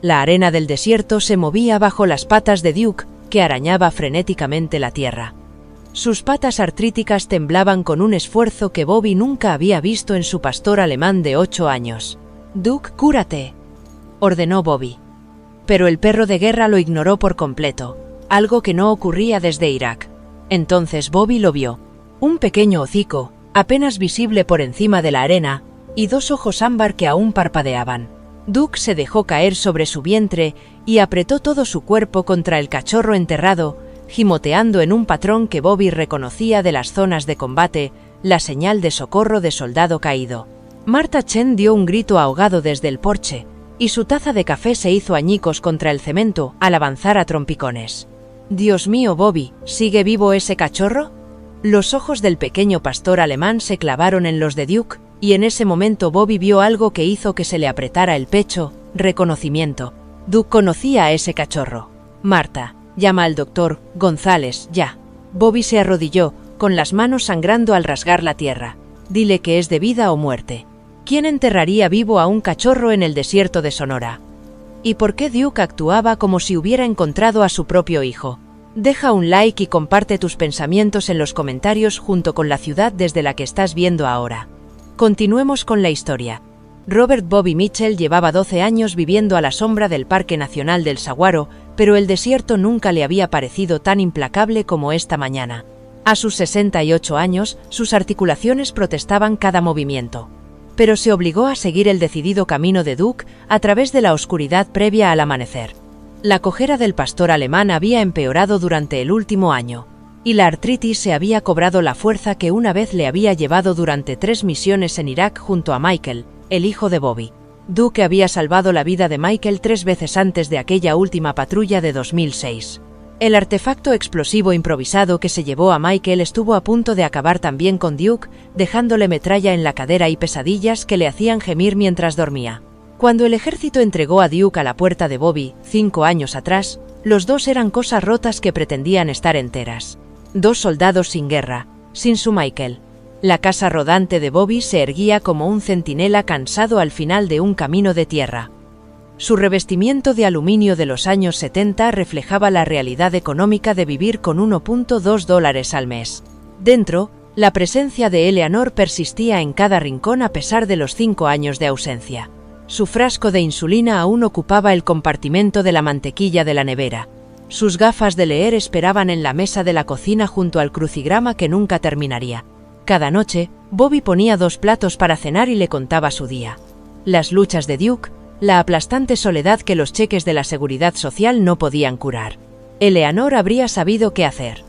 La arena del desierto se movía bajo las patas de Duke, que arañaba frenéticamente la tierra. Sus patas artríticas temblaban con un esfuerzo que Bobby nunca había visto en su pastor alemán de 8 años. «Duke, cúrate», ordenó Bobby. Pero el perro de guerra lo ignoró por completo, algo que no ocurría desde Irak. Entonces Bobby lo vio. Un pequeño hocico, apenas visible por encima de la arena, y 2 ojos ámbar que aún parpadeaban. Duke se dejó caer sobre su vientre y apretó todo su cuerpo contra el cachorro enterrado, gimoteando en un patrón que Bobby reconocía de las zonas de combate, la señal de socorro de soldado caído. Martha Chen dio un grito ahogado desde el porche, y su taza de café se hizo añicos contra el cemento al avanzar a trompicones. «Dios mío, Bobby, ¿sigue vivo ese cachorro?». Los ojos del pequeño pastor alemán se clavaron en los de Duke, y en ese momento Bobby vio algo que hizo que se le apretara el pecho: reconocimiento. Duke conocía a ese cachorro. «Marta, llama al doctor González, ya». Bobby se arrodilló, con las manos sangrando al rasgar la tierra. «Dile que es de vida o muerte». ¿Quién enterraría vivo a un cachorro en el desierto de Sonora? ¿Y por qué Duke actuaba como si hubiera encontrado a su propio hijo? Deja un like y comparte tus pensamientos en los comentarios junto con la ciudad desde la que estás viendo ahora. Continuemos con la historia. Robert Bobby Mitchell llevaba 12 años viviendo a la sombra del Parque Nacional del Saguaro, pero el desierto nunca le había parecido tan implacable como esta mañana. A sus 68 años, sus articulaciones protestaban cada movimiento. Pero se obligó a seguir el decidido camino de Duke a través de la oscuridad previa al amanecer. La cojera del pastor alemán había empeorado durante el último año, y la artritis se había cobrado la fuerza que una vez le había llevado durante 3 misiones en Irak junto a Michael, el hijo de Bobby. Duke había salvado la vida de Michael 3 veces antes de aquella última patrulla de 2006. El artefacto explosivo improvisado que se llevó a Michael estuvo a punto de acabar también con Duke, dejándole metralla en la cadera y pesadillas que le hacían gemir mientras dormía. Cuando el ejército entregó a Duke a la puerta de Bobby, 5 años atrás, los dos eran cosas rotas que pretendían estar enteras. 2 soldados sin guerra, sin su Michael. La casa rodante de Bobby se erguía como un centinela cansado al final de un camino de tierra. Su revestimiento de aluminio de los años 70 reflejaba la realidad económica de vivir con $1.2 al mes. Dentro, la presencia de Eleanor persistía en cada rincón a pesar de los 5 años de ausencia. Su frasco de insulina aún ocupaba el compartimento de la mantequilla de la nevera. Sus gafas de leer esperaban en la mesa de la cocina junto al crucigrama que nunca terminaría. Cada noche, Bobby ponía 2 platos para cenar y le contaba su día. Las luchas de Duke, la aplastante soledad que los cheques de la seguridad social no podían curar. Eleanor habría sabido qué hacer.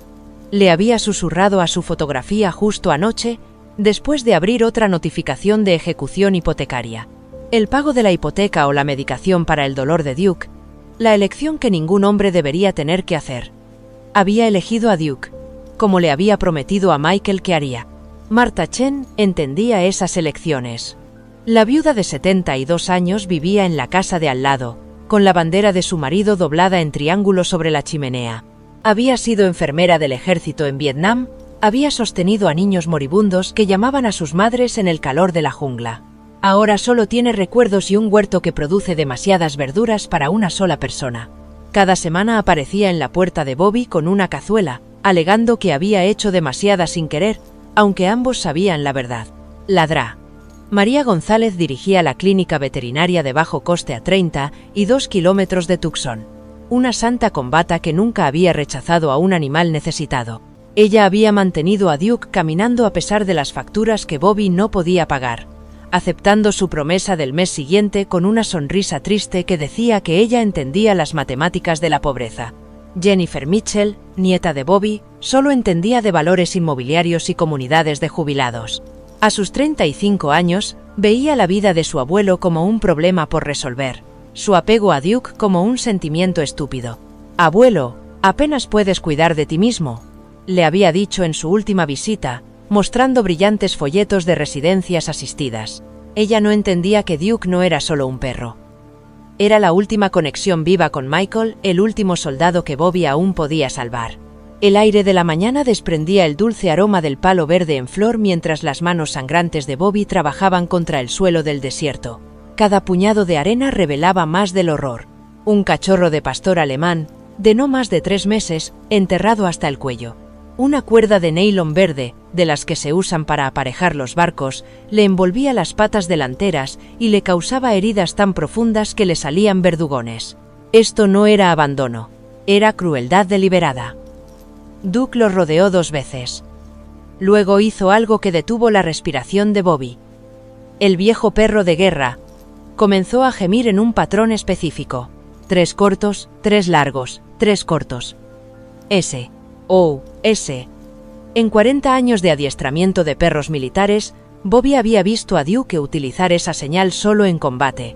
Le había susurrado a su fotografía justo anoche, después de abrir otra notificación de ejecución hipotecaria. El pago de la hipoteca o la medicación para el dolor de Duke, la elección que ningún hombre debería tener que hacer. Había elegido a Duke, como le había prometido a Michael que haría. Martha Chen entendía esas elecciones. La viuda de 72 años vivía en la casa de al lado, con la bandera de su marido doblada en triángulo sobre la chimenea. Había sido enfermera del ejército en Vietnam, había sostenido a niños moribundos que llamaban a sus madres en el calor de la jungla. Ahora solo tiene recuerdos y un huerto que produce demasiadas verduras para una sola persona. Cada semana aparecía en la puerta de Bobby con una cazuela, alegando que había hecho demasiada sin querer, aunque ambos sabían la verdad. Ladrá. María González dirigía la clínica veterinaria de bajo coste a 32 kilómetros de Tucson. Una santa con bata que nunca había rechazado a un animal necesitado. Ella había mantenido a Duke caminando a pesar de las facturas que Bobby no podía pagar, aceptando su promesa del mes siguiente con una sonrisa triste que decía que ella entendía las matemáticas de la pobreza. Jennifer Mitchell, nieta de Bobby, solo entendía de valores inmobiliarios y comunidades de jubilados. A sus 35 años, veía la vida de su abuelo como un problema por resolver, su apego a Duke como un sentimiento estúpido. «Abuelo, apenas puedes cuidar de ti mismo», le había dicho en su última visita, mostrando brillantes folletos de residencias asistidas. Ella no entendía que Duke no era solo un perro. Era la última conexión viva con Michael, el último soldado que Bobby aún podía salvar. El aire de la mañana desprendía el dulce aroma del palo verde en flor mientras las manos sangrantes de Bobby trabajaban contra el suelo del desierto. Cada puñado de arena revelaba más del horror. Un cachorro de pastor alemán, de no más de 3 meses, enterrado hasta el cuello. Una cuerda de nylon verde, de las que se usan para aparejar los barcos, le envolvía las patas delanteras y le causaba heridas tan profundas que le salían verdugones. Esto no era abandono, era crueldad deliberada. Duke lo rodeó 2 veces. Luego hizo algo que detuvo la respiración de Bobby. El viejo perro de guerra comenzó a gemir en un patrón específico. 3 cortos, 3 largos, 3 cortos. S. O. S. En 40 años de adiestramiento de perros militares, Bobby había visto a Duke utilizar esa señal solo en combate.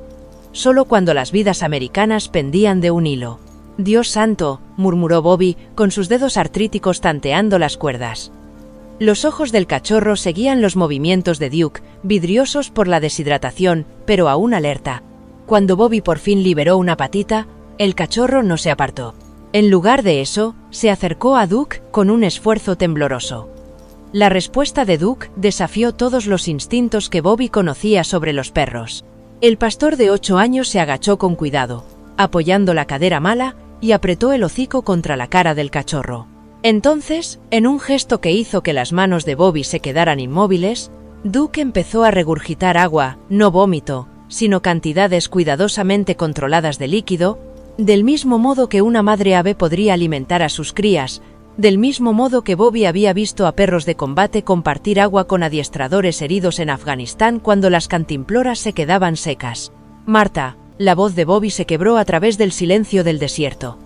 Solo cuando las vidas americanas pendían de un hilo. «Dios santo», murmuró Bobby, con sus dedos artríticos tanteando las cuerdas. Los ojos del cachorro seguían los movimientos de Duke, vidriosos por la deshidratación, pero aún alerta. Cuando Bobby por fin liberó una patita, el cachorro no se apartó. En lugar de eso, se acercó a Duke con un esfuerzo tembloroso. La respuesta de Duke desafió todos los instintos que Bobby conocía sobre los perros. El pastor de 8 años se agachó con cuidado, apoyando la cadera mala, y apretó el hocico contra la cara del cachorro. Entonces, en un gesto que hizo que las manos de Bobby se quedaran inmóviles, Duke empezó a regurgitar agua, no vómito, sino cantidades cuidadosamente controladas de líquido, del mismo modo que una madre ave podría alimentar a sus crías, del mismo modo que Bobby había visto a perros de combate compartir agua con adiestradores heridos en Afganistán cuando las cantimploras se quedaban secas. «Marta», la voz de Bobby se quebró a través del silencio del desierto.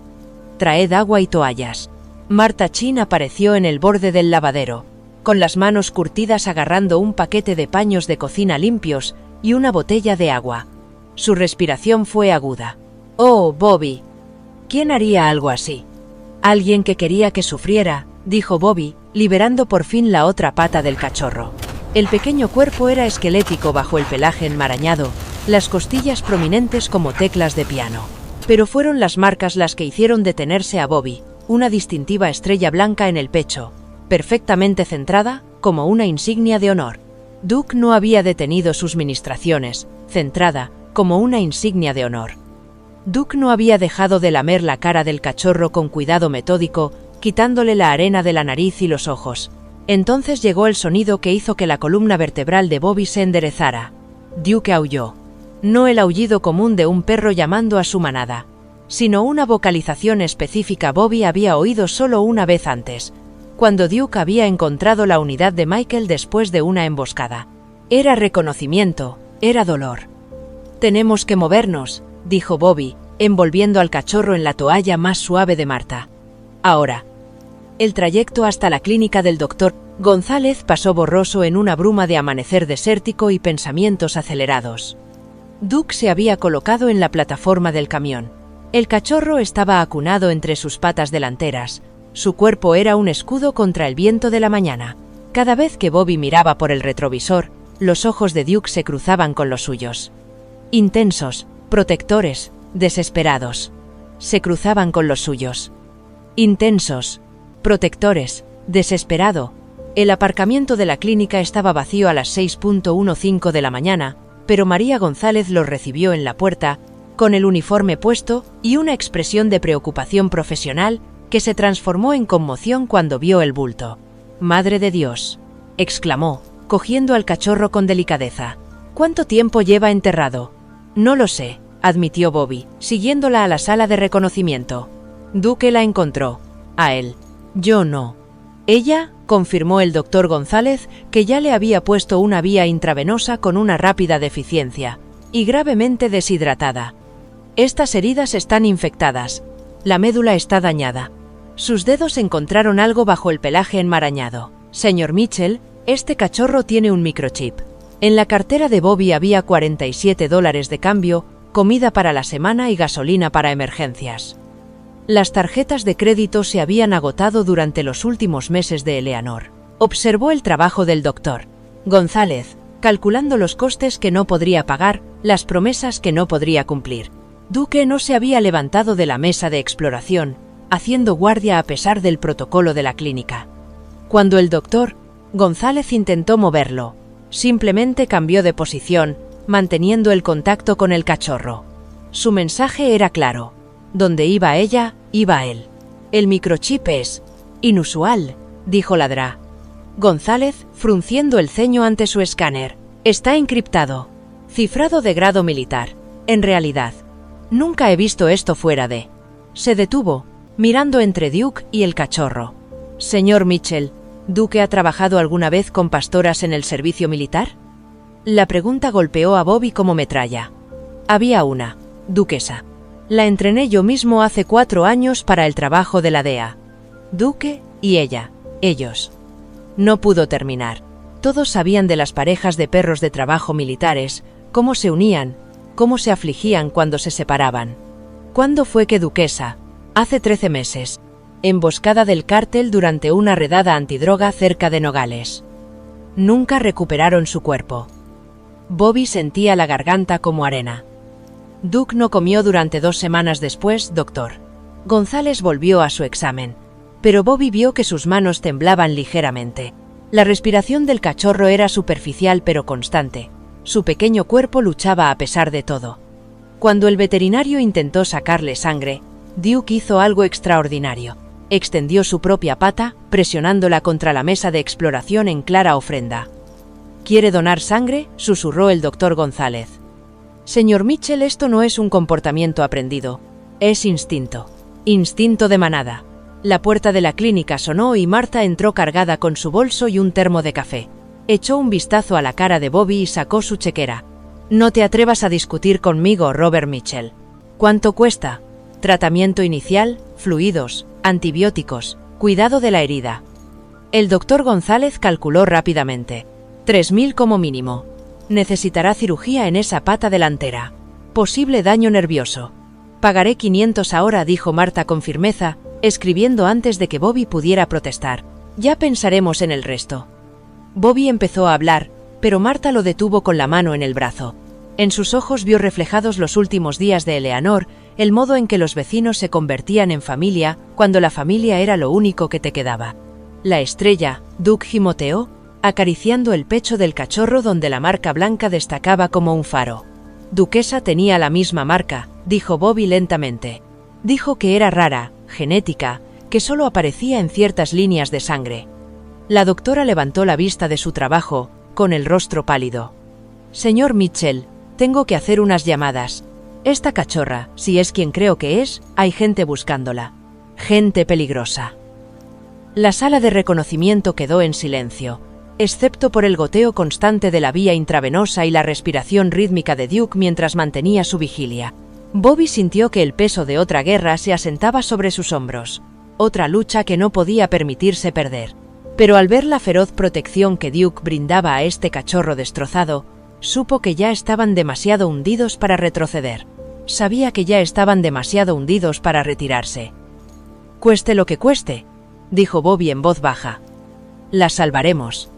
«Traed agua y toallas». Marta Chin apareció en el borde del lavadero, con las manos curtidas agarrando un paquete de paños de cocina limpios y una botella de agua. Su respiración fue aguda. «Oh, Bobby. ¿Quién haría algo así?» «Alguien que quería que sufriera», dijo Bobby, liberando por fin la otra pata del cachorro. El pequeño cuerpo era esquelético bajo el pelaje enmarañado, las costillas prominentes como teclas de piano. Pero fueron las marcas las que hicieron detenerse a Bobby, una distintiva estrella blanca en el pecho, perfectamente centrada, como una insignia de honor. Duke no había detenido sus ministraciones, centrada, como una insignia de honor. Duke no había dejado de lamer la cara del cachorro con cuidado metódico, quitándole la arena de la nariz y los ojos. Entonces llegó el sonido que hizo que la columna vertebral de Bobby se enderezara. Duke aulló. No el aullido común de un perro llamando a su manada, sino una vocalización específica Bobby había oído solo una vez antes, cuando Duke había encontrado la unidad de Michael después de una emboscada. Era reconocimiento, era dolor. «Tenemos que movernos», dijo Bobby, envolviendo al cachorro en la toalla más suave de Marta. «Ahora». El trayecto hasta la clínica del doctor González pasó borroso en una bruma de amanecer desértico y pensamientos acelerados. Duke se había colocado en la plataforma del camión. El cachorro estaba acunado entre sus patas delanteras. Su cuerpo era un escudo contra el viento de la mañana. Cada vez que Bobby miraba por el retrovisor, los ojos de Duke se cruzaban con los suyos. Intensos, protectores, desesperados. Se cruzaban con los suyos. Intensos, protectores, desesperado. El aparcamiento de la clínica estaba vacío a las 6:15 de la mañana, pero María González los recibió en la puerta, con el uniforme puesto y una expresión de preocupación profesional que se transformó en conmoción cuando vio el bulto. «Madre de Dios», exclamó, cogiendo al cachorro con delicadeza. «¿Cuánto tiempo lleva enterrado?» «No lo sé», admitió Bobby, siguiéndola a la sala de reconocimiento. «Duke la encontró. A él. Yo no». «Ella», confirmó el doctor González, que ya le había puesto una vía intravenosa con una rápida deficiencia, y gravemente deshidratada. «Estas heridas están infectadas. La médula está dañada». Sus dedos encontraron algo bajo el pelaje enmarañado. «Señor Mitchell, este cachorro tiene un microchip». En la cartera de Bobby había $47 de cambio, comida para la semana y gasolina para emergencias. Las tarjetas de crédito se habían agotado durante los últimos meses de Eleanor. Observó el trabajo del doctor González, calculando los costes que no podría pagar, las promesas que no podría cumplir. Duke no se había levantado de la mesa de exploración, haciendo guardia a pesar del protocolo de la clínica. Cuando el doctor González intentó moverlo, simplemente cambió de posición, manteniendo el contacto con el cachorro. Su mensaje era claro. Donde iba ella, iba él. El microchip es inusual, dijo Ladra. González, frunciendo el ceño ante su escáner. Está encriptado. Cifrado de grado militar. En realidad, nunca he visto esto fuera de... Se detuvo, mirando entre Duke y el cachorro. Señor Mitchell, ¿Duke ha trabajado alguna vez con pastoras en el servicio militar? La pregunta golpeó a Bobby como metralla. Había una, duquesa. La entrené yo mismo hace 4 años para el trabajo de la DEA. Duke y ella, ellos. No pudo terminar. Todos sabían de las parejas de perros de trabajo militares, cómo se unían, cómo se afligían cuando se separaban. ¿Cuándo fue que duquesa? Hace 13 meses. Emboscada del cártel durante una redada antidroga cerca de Nogales. Nunca recuperaron su cuerpo. Bobby sentía la garganta como arena. Duke no comió durante 2 semanas después, doctor. González volvió a su examen, pero Bobby vio que sus manos temblaban ligeramente. La respiración del cachorro era superficial pero constante. Su pequeño cuerpo luchaba a pesar de todo. Cuando el veterinario intentó sacarle sangre, Duke hizo algo extraordinario. Extendió su propia pata, presionándola contra la mesa de exploración en clara ofrenda. ¿Quiere donar sangre?, susurró el doctor González. Señor Mitchell, esto no es un comportamiento aprendido. Es instinto. Instinto de manada. La puerta de la clínica sonó y Marta entró cargada con su bolso y un termo de café. Echó un vistazo a la cara de Bobby y sacó su chequera. No te atrevas a discutir conmigo, Robert Mitchell. ¿Cuánto cuesta? Tratamiento inicial, fluidos, antibióticos, cuidado de la herida. El doctor González calculó rápidamente. 3.000 como mínimo. Necesitará cirugía en esa pata delantera. Posible daño nervioso. Pagaré 500 ahora, dijo Marta con firmeza, escribiendo antes de que Bobby pudiera protestar. Ya pensaremos en el resto. Bobby empezó a hablar, pero Marta lo detuvo con la mano en el brazo. En sus ojos vio reflejados los últimos días de Eleanor, el modo en que los vecinos se convertían en familia cuando la familia era lo único que te quedaba. La estrella, Duke gimoteó, acariciando el pecho del cachorro donde la marca blanca destacaba como un faro. Duquesa tenía la misma marca, dijo Bobby lentamente. Dijo que era rara, genética, que solo aparecía en ciertas líneas de sangre. La doctora levantó la vista de su trabajo, con el rostro pálido. Señor Mitchell, tengo que hacer unas llamadas. Esta cachorra, si es quien creo que es, hay gente buscándola. Gente peligrosa. La sala de reconocimiento quedó en silencio, excepto por el goteo constante de la vía intravenosa y la respiración rítmica de Duke mientras mantenía su vigilia. Bobby sintió que el peso de otra guerra se asentaba sobre sus hombros, otra lucha que no podía permitirse perder. Pero al ver la feroz protección que Duke brindaba a este cachorro destrozado, supo que ya estaban demasiado hundidos para retroceder. Sabía que ya estaban demasiado hundidos para retirarse. Cueste lo que cueste, dijo Bobby en voz baja. La salvaremos.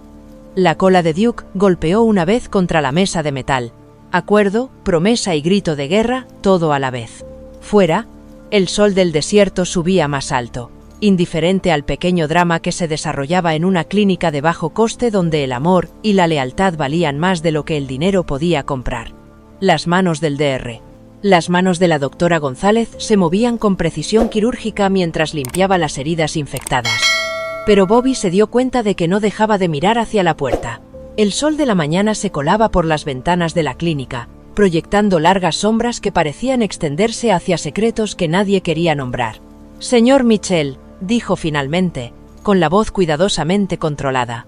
La cola de Duke golpeó una vez contra la mesa de metal. Acuerdo, promesa y grito de guerra, todo a la vez. Fuera, el sol del desierto subía más alto, indiferente al pequeño drama que se desarrollaba en una clínica de bajo coste donde el amor y la lealtad valían más de lo que el dinero podía comprar. Las manos del Dr. Las manos de la doctora González se movían con precisión quirúrgica mientras limpiaba las heridas infectadas. Pero Bobby se dio cuenta de que no dejaba de mirar hacia la puerta. El sol de la mañana se colaba por las ventanas de la clínica, proyectando largas sombras que parecían extenderse hacia secretos que nadie quería nombrar. Señor Mitchell, dijo finalmente, con la voz cuidadosamente controlada.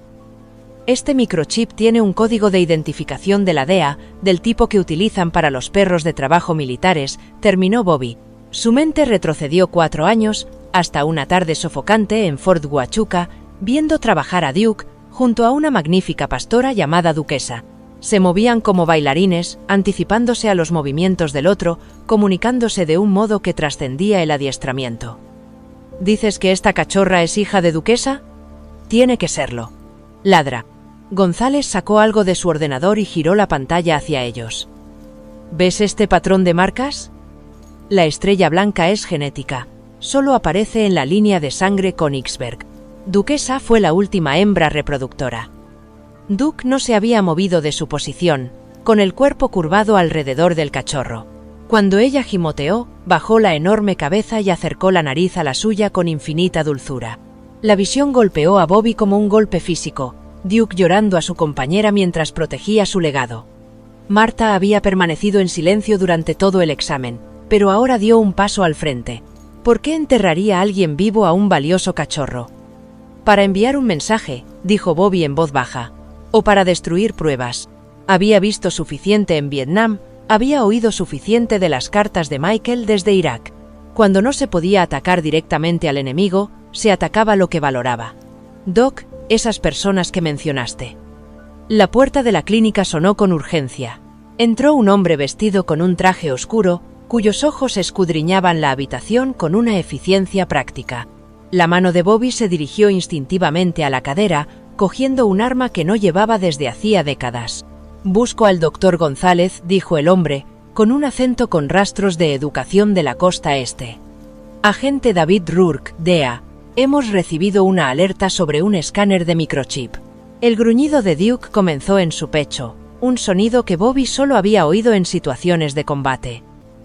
Este microchip tiene un código de identificación de la DEA, del tipo que utilizan para los perros de trabajo militares, terminó Bobby. Su mente retrocedió 4 años, hasta una tarde sofocante en Fort Huachuca, viendo trabajar a Duke junto a una magnífica pastora llamada Duquesa. Se movían como bailarines, anticipándose a los movimientos del otro, comunicándose de un modo que trascendía el adiestramiento. ¿Dices que esta cachorra es hija de Duquesa? Tiene que serlo. Ladra. González sacó algo de su ordenador y giró la pantalla hacia ellos. ¿Ves este patrón de marcas? La estrella blanca es genética. Solo aparece en la línea de sangre Königsberg. Duquesa fue la última hembra reproductora. Duke no se había movido de su posición, con el cuerpo curvado alrededor del cachorro. Cuando ella gimoteó, bajó la enorme cabeza y acercó la nariz a la suya con infinita dulzura. La visión golpeó a Bobby como un golpe físico, Duke llorando a su compañera mientras protegía su legado. Marta había permanecido en silencio durante todo el examen, pero ahora dio un paso al frente. ¿Por qué enterraría a alguien vivo a un valioso cachorro? Para enviar un mensaje, dijo Bobby en voz baja. O para destruir pruebas. Había visto suficiente en Vietnam, había oído suficiente de las cartas de Michael desde Irak. Cuando no se podía atacar directamente al enemigo, se atacaba lo que valoraba. Doc, esas personas que mencionaste. La puerta de la clínica sonó con urgencia. Entró un hombre vestido con un traje oscuro, cuyos ojos escudriñaban la habitación con una eficiencia práctica. La mano de Bobby se dirigió instintivamente a la cadera, cogiendo un arma que no llevaba desde hacía décadas. «Busco al doctor González», dijo el hombre, con un acento con rastros de educación de la costa este. «Agente David Rourke, DEA, hemos recibido una alerta sobre un escáner de microchip». El gruñido de Duke comenzó en su pecho, un sonido que Bobby solo había oído en situaciones de combate.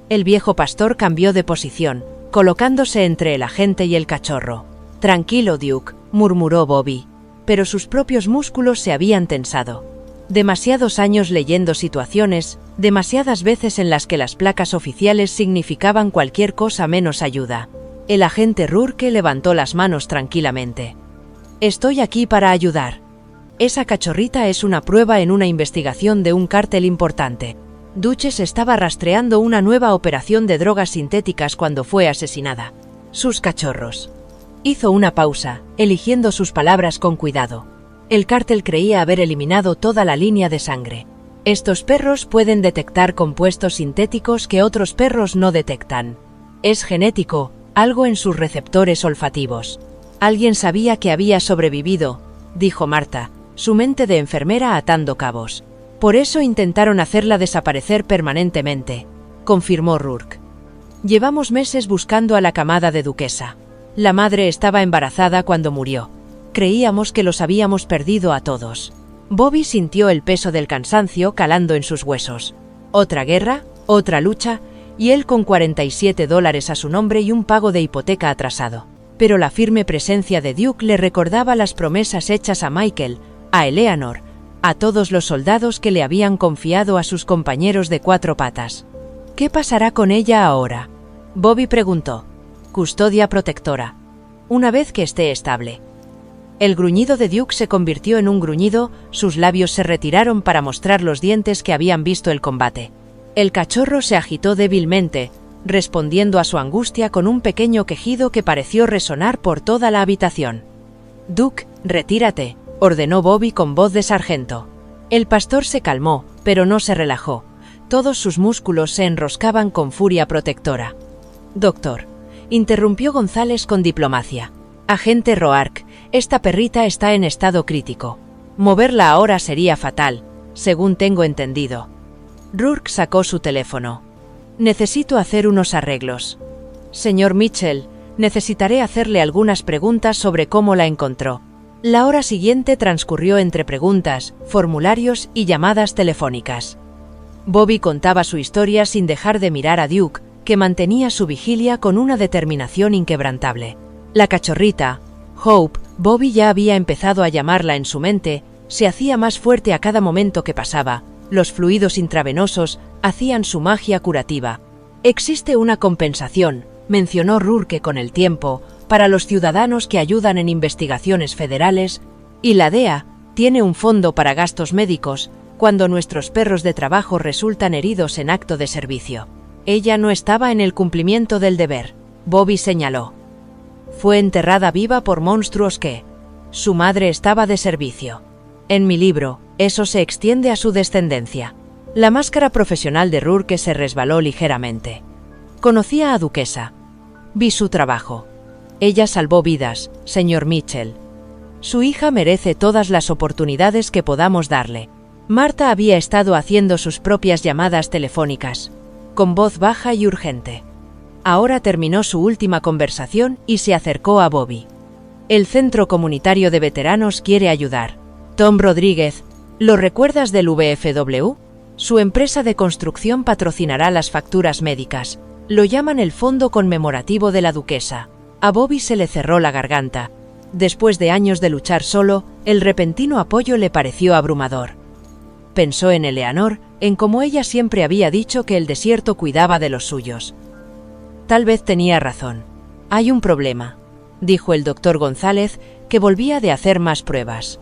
El viejo pastor cambió de posición, colocándose entre el agente y el cachorro. «Tranquilo, Duke», murmuró Bobby, pero sus propios músculos se habían tensado. Demasiados años leyendo situaciones, demasiadas veces en las que las placas oficiales significaban cualquier cosa menos ayuda. El agente Rourke levantó las manos tranquilamente. «Estoy aquí para ayudar. Esa cachorrita es una prueba en una investigación de un cártel importante. Duchess estaba rastreando una nueva operación de drogas sintéticas cuando fue asesinada. Sus cachorros». Hizo una pausa, eligiendo sus palabras con cuidado. El cártel creía haber eliminado toda la línea de sangre. Estos perros pueden detectar compuestos sintéticos que otros perros no detectan. Es genético, algo en sus receptores olfativos. Alguien sabía que había sobrevivido, dijo Marta, su mente de enfermera atando cabos. Por eso intentaron hacerla desaparecer permanentemente, confirmó Rourke. Llevamos meses buscando a la camada de duquesa. La madre estaba embarazada cuando murió. Creíamos que los habíamos perdido a todos. Bobby sintió el peso del cansancio calando en sus huesos. Otra guerra, otra lucha, y él con $47 a su nombre y un pago de hipoteca atrasado. Pero la firme presencia de Duke le recordaba las promesas hechas a Michael, a Eleanor, a todos los soldados que le habían confiado a sus compañeros de cuatro patas. ¿Qué pasará con ella ahora?, Bobby preguntó. Custodia protectora. Una vez que esté estable. El gruñido de Duke se convirtió en un gruñido, sus labios se retiraron para mostrar los dientes que habían visto el combate. El cachorro se agitó débilmente, respondiendo a su angustia con un pequeño quejido que pareció resonar por toda la habitación. «Duke, retírate», ordenó Bobby con voz de sargento. El pastor se calmó, pero no se relajó. Todos sus músculos se enroscaban con furia protectora. «Doctor», interrumpió González con diplomacia. «Agente Roark, esta perrita está en estado crítico. Moverla ahora sería fatal, según tengo entendido». Rourke sacó su teléfono. «Necesito hacer unos arreglos. Señor Mitchell, necesitaré hacerle algunas preguntas sobre cómo la encontró». La hora siguiente transcurrió entre preguntas, formularios y llamadas telefónicas. Bobby contaba su historia sin dejar de mirar a Duke, que mantenía su vigilia con una determinación inquebrantable. La cachorrita, Hope, Bobby ya había empezado a llamarla en su mente, se hacía más fuerte a cada momento que pasaba. Los fluidos intravenosos hacían su magia curativa. «Existe una compensación», mencionó Rourke con el tiempo, «para los ciudadanos que ayudan en investigaciones federales, y la DEA tiene un fondo para gastos médicos cuando nuestros perros de trabajo resultan heridos en acto de servicio». Ella no estaba en el cumplimiento del deber, Bobby señaló. Fue enterrada viva por monstruos que... Su madre estaba de servicio. En mi libro, eso se extiende a su descendencia. La máscara profesional de Rourke se resbaló ligeramente. Conocía a Duquesa. Vi su trabajo. Ella salvó vidas, señor Mitchell. Su hija merece todas las oportunidades que podamos darle. Marta había estado haciendo sus propias llamadas telefónicas, con voz baja y urgente. Ahora terminó su última conversación y se acercó a Bobby. El Centro Comunitario de Veteranos quiere ayudar. Tom Rodríguez, ¿lo recuerdas del VFW? Su empresa de construcción patrocinará las facturas médicas. Lo llaman el fondo conmemorativo de la duquesa. A Bobby se le cerró la garganta. Después de años de luchar solo, el repentino apoyo le pareció abrumador. Pensó en Eleanor, en cómo ella siempre había dicho que el desierto cuidaba de los suyos. Tal vez tenía razón. Hay un problema, dijo el doctor González, que volvía de hacer más pruebas.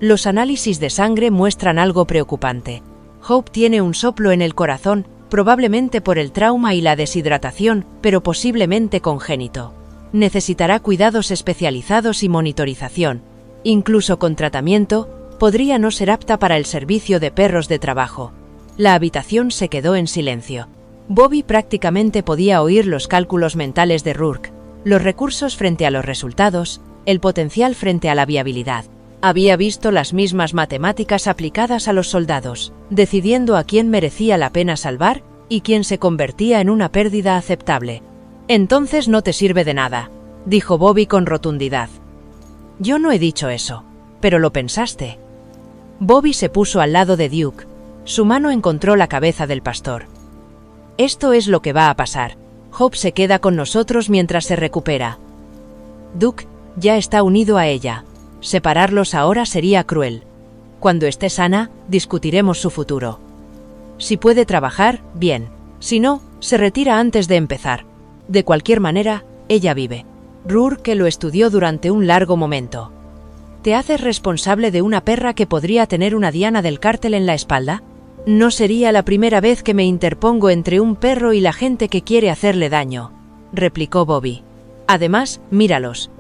Los análisis de sangre muestran algo preocupante. Hope tiene un soplo en el corazón, probablemente por el trauma y la deshidratación, pero posiblemente congénito. Necesitará cuidados especializados y monitorización. Incluso con tratamiento, podría no ser apta para el servicio de perros de trabajo. La habitación se quedó en silencio. Bobby prácticamente podía oír los cálculos mentales de Rourke, los recursos frente a los resultados, el potencial frente a la viabilidad. Había visto las mismas matemáticas aplicadas a los soldados, decidiendo a quién merecía la pena salvar y quién se convertía en una pérdida aceptable. «Entonces no te sirve de nada», dijo Bobby con rotundidad. «Yo no he dicho eso, pero lo pensaste». Bobby se puso al lado de Duke. Su mano encontró la cabeza del pastor. «Esto es lo que va a pasar. Hope se queda con nosotros mientras se recupera. Duke ya está unido a ella. Separarlos ahora sería cruel. Cuando esté sana, discutiremos su futuro. Si puede trabajar, bien. Si no, se retira antes de empezar. De cualquier manera, ella vive». Rourke lo estudió durante un largo momento. ¿Te haces responsable de una perra que podría tener una diana del cártel en la espalda? No sería la primera vez que me interpongo entre un perro y la gente que quiere hacerle daño, replicó Bobby. Además, míralos.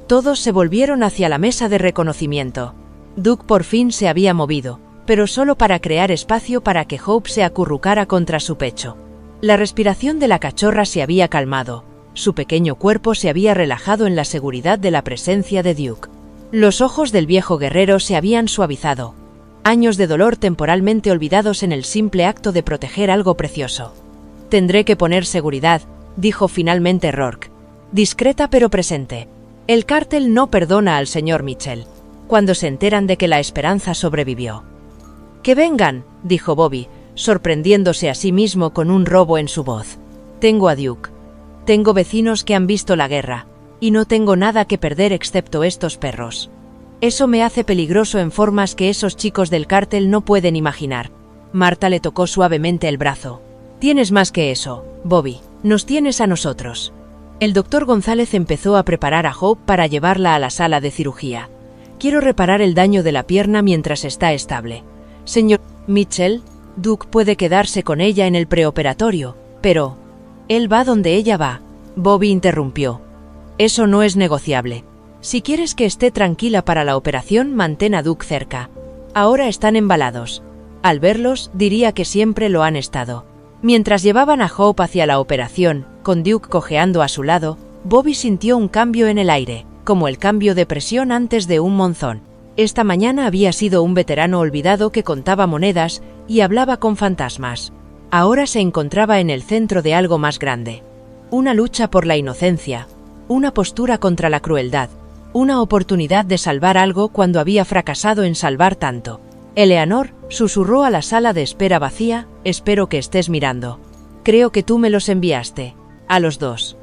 Todos se volvieron hacia la mesa de reconocimiento. Duke por fin se había movido, pero solo para crear espacio para que Hope se acurrucara contra su pecho. La respiración de la cachorra se había calmado. Su pequeño cuerpo se había relajado en la seguridad de la presencia de Duke. Los ojos del viejo guerrero se habían suavizado. Años de dolor temporalmente olvidados en el simple acto de proteger algo precioso. «Tendré que poner seguridad», dijo finalmente Rourke. Discreta pero presente. El cártel no perdona al señor Mitchell. Cuando se enteran de que la esperanza sobrevivió. «¡Que vengan!», dijo Bobby, sorprendiéndose a sí mismo con un robo en su voz. «Tengo a Duke. Tengo vecinos que han visto la guerra. Y no tengo nada que perder excepto estos perros. Eso me hace peligroso en formas que esos chicos del cártel no pueden imaginar». Marta le tocó suavemente el brazo. «Tienes más que eso, Bobby. Nos tienes a nosotros». El doctor González empezó a preparar a Hope para llevarla a la sala de cirugía. «Quiero reparar el daño de la pierna mientras está estable. Señor Mitchell, Duke puede quedarse con ella en el preoperatorio, pero...» «Él va donde ella va», Bobby interrumpió. «Eso no es negociable. Si quieres que esté tranquila para la operación, mantén a Duke cerca. Ahora están embalados. Al verlos, diría que siempre lo han estado». Mientras llevaban a Hope hacia la operación, con Duke cojeando a su lado, Bobby sintió un cambio en el aire, como el cambio de presión antes de un monzón. Esta mañana había sido un veterano olvidado que contaba monedas y hablaba con fantasmas. Ahora se encontraba en el centro de algo más grande. Una lucha por la inocencia, una postura contra la crueldad, una oportunidad de salvar algo cuando había fracasado en salvar tanto. Eleanor susurró a la sala de espera vacía: «Espero que estés mirando. Creo que tú me los enviaste. A los dos.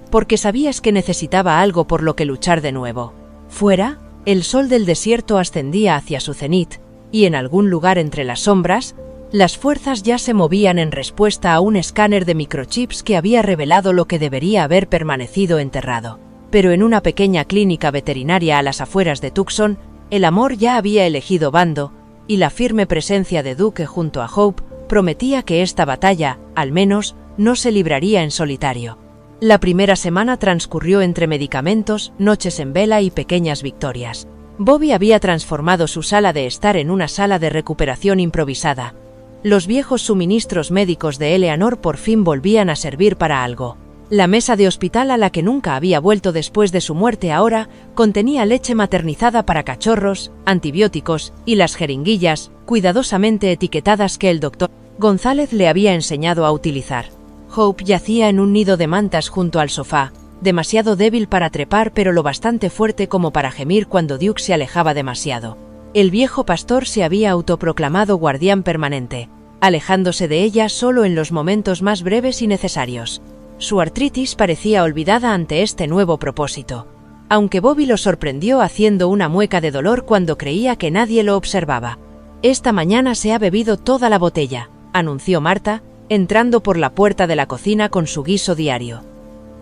Porque sabías que necesitaba algo por lo que luchar de nuevo». Fuera, el sol del desierto ascendía hacia su cenit, y en algún lugar entre las sombras, las fuerzas ya se movían en respuesta a un escáner de microchips que había revelado lo que debería haber permanecido enterrado. Pero en una pequeña clínica veterinaria a las afueras de Tucson, el amor ya había elegido bando, y la firme presencia de Duke junto a Hope prometía que esta batalla, al menos, no se libraría en solitario. La primera semana transcurrió entre medicamentos, noches en vela y pequeñas victorias. Bobby había transformado su sala de estar en una sala de recuperación improvisada. Los viejos suministros médicos de Eleanor por fin volvían a servir para algo. La mesa de hospital a la que nunca había vuelto después de su muerte ahora contenía leche maternizada para cachorros, antibióticos y las jeringuillas, cuidadosamente etiquetadas, que el doctor González le había enseñado a utilizar. Hope yacía en un nido de mantas junto al sofá, demasiado débil para trepar pero lo bastante fuerte como para gemir cuando Duke se alejaba demasiado. El viejo pastor se había autoproclamado guardián permanente. alejándose de ella solo en los momentos más breves y necesarios. Su artritis parecía olvidada ante este nuevo propósito, aunque Bobby lo sorprendió haciendo una mueca de dolor cuando creía que nadie lo observaba. «Esta mañana se ha bebido toda la botella», anunció Marta, entrando por la puerta de la cocina con su guiso diario.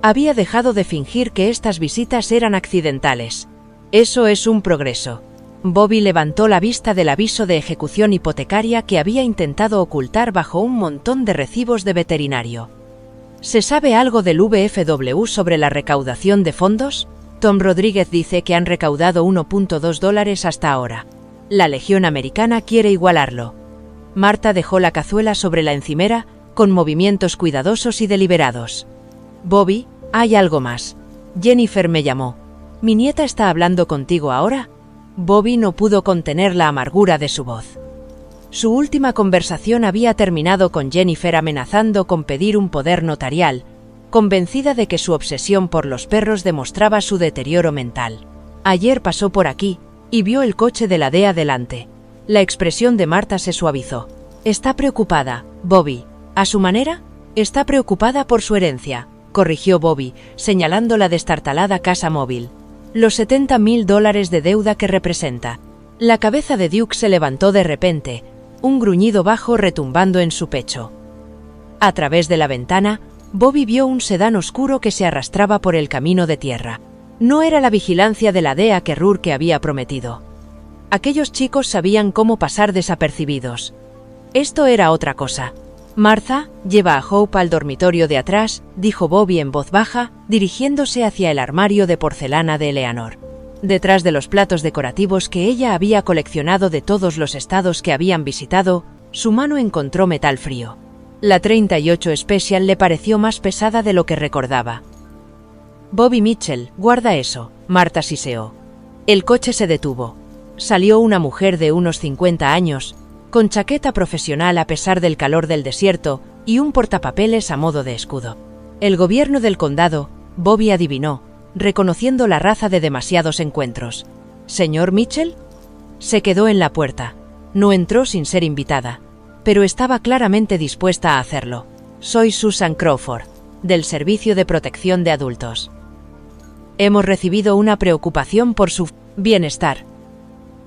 Había dejado de fingir que estas visitas eran accidentales. «Eso es un progreso». Bobby levantó la vista del aviso de ejecución hipotecaria que había intentado ocultar bajo un montón de recibos de veterinario. ¿Se sabe algo del VFW sobre la recaudación de fondos? Tom Rodríguez dice que han recaudado $1.2 hasta ahora. La Legión Americana quiere igualarlo. Marta dejó la cazuela sobre la encimera, con movimientos cuidadosos y deliberados. «Bobby, hay algo más. Jennifer me llamó. ¿Mi nieta está hablando contigo ahora?» Bobby no pudo contener la amargura de su voz. Su última conversación había terminado con Jennifer amenazando con pedir un poder notarial, convencida de que su obsesión por los perros demostraba su deterioro mental. Ayer pasó por aquí y vio el coche de la DEA delante. La expresión de Marta se suavizó. «Está preocupada, Bobby. ¿A su manera? Está preocupada por su herencia», corrigió Bobby, señalando la destartalada casa móvil. «Los $70.000 de deuda que representa». La cabeza de Duke se levantó de repente, un gruñido bajo retumbando en su pecho. A través de la ventana, Bobby vio un sedán oscuro que se arrastraba por el camino de tierra. No era la vigilancia de la DEA que Rourke había prometido. Aquellos chicos sabían cómo pasar desapercibidos. Esto era otra cosa. «Martha, lleva a Hope al dormitorio de atrás», dijo Bobby en voz baja, dirigiéndose hacia el armario de porcelana de Eleanor. Detrás de los platos decorativos que ella había coleccionado de todos los estados que habían visitado, su mano encontró metal frío. La 38 Special le pareció más pesada de lo que recordaba. «Bobby Mitchell, guarda eso», Marta siseó. El coche se detuvo. Salió una mujer de unos 50 años, con chaqueta profesional a pesar del calor del desierto y un portapapeles a modo de escudo. El gobierno del condado, Bobby adivinó, reconociendo la raza de demasiados encuentros. «¿Señor Mitchell?» Se quedó en la puerta. No entró sin ser invitada, pero estaba claramente dispuesta a hacerlo. «Soy Susan Crawford, del Servicio de Protección de Adultos. Hemos recibido una preocupación por su bienestar».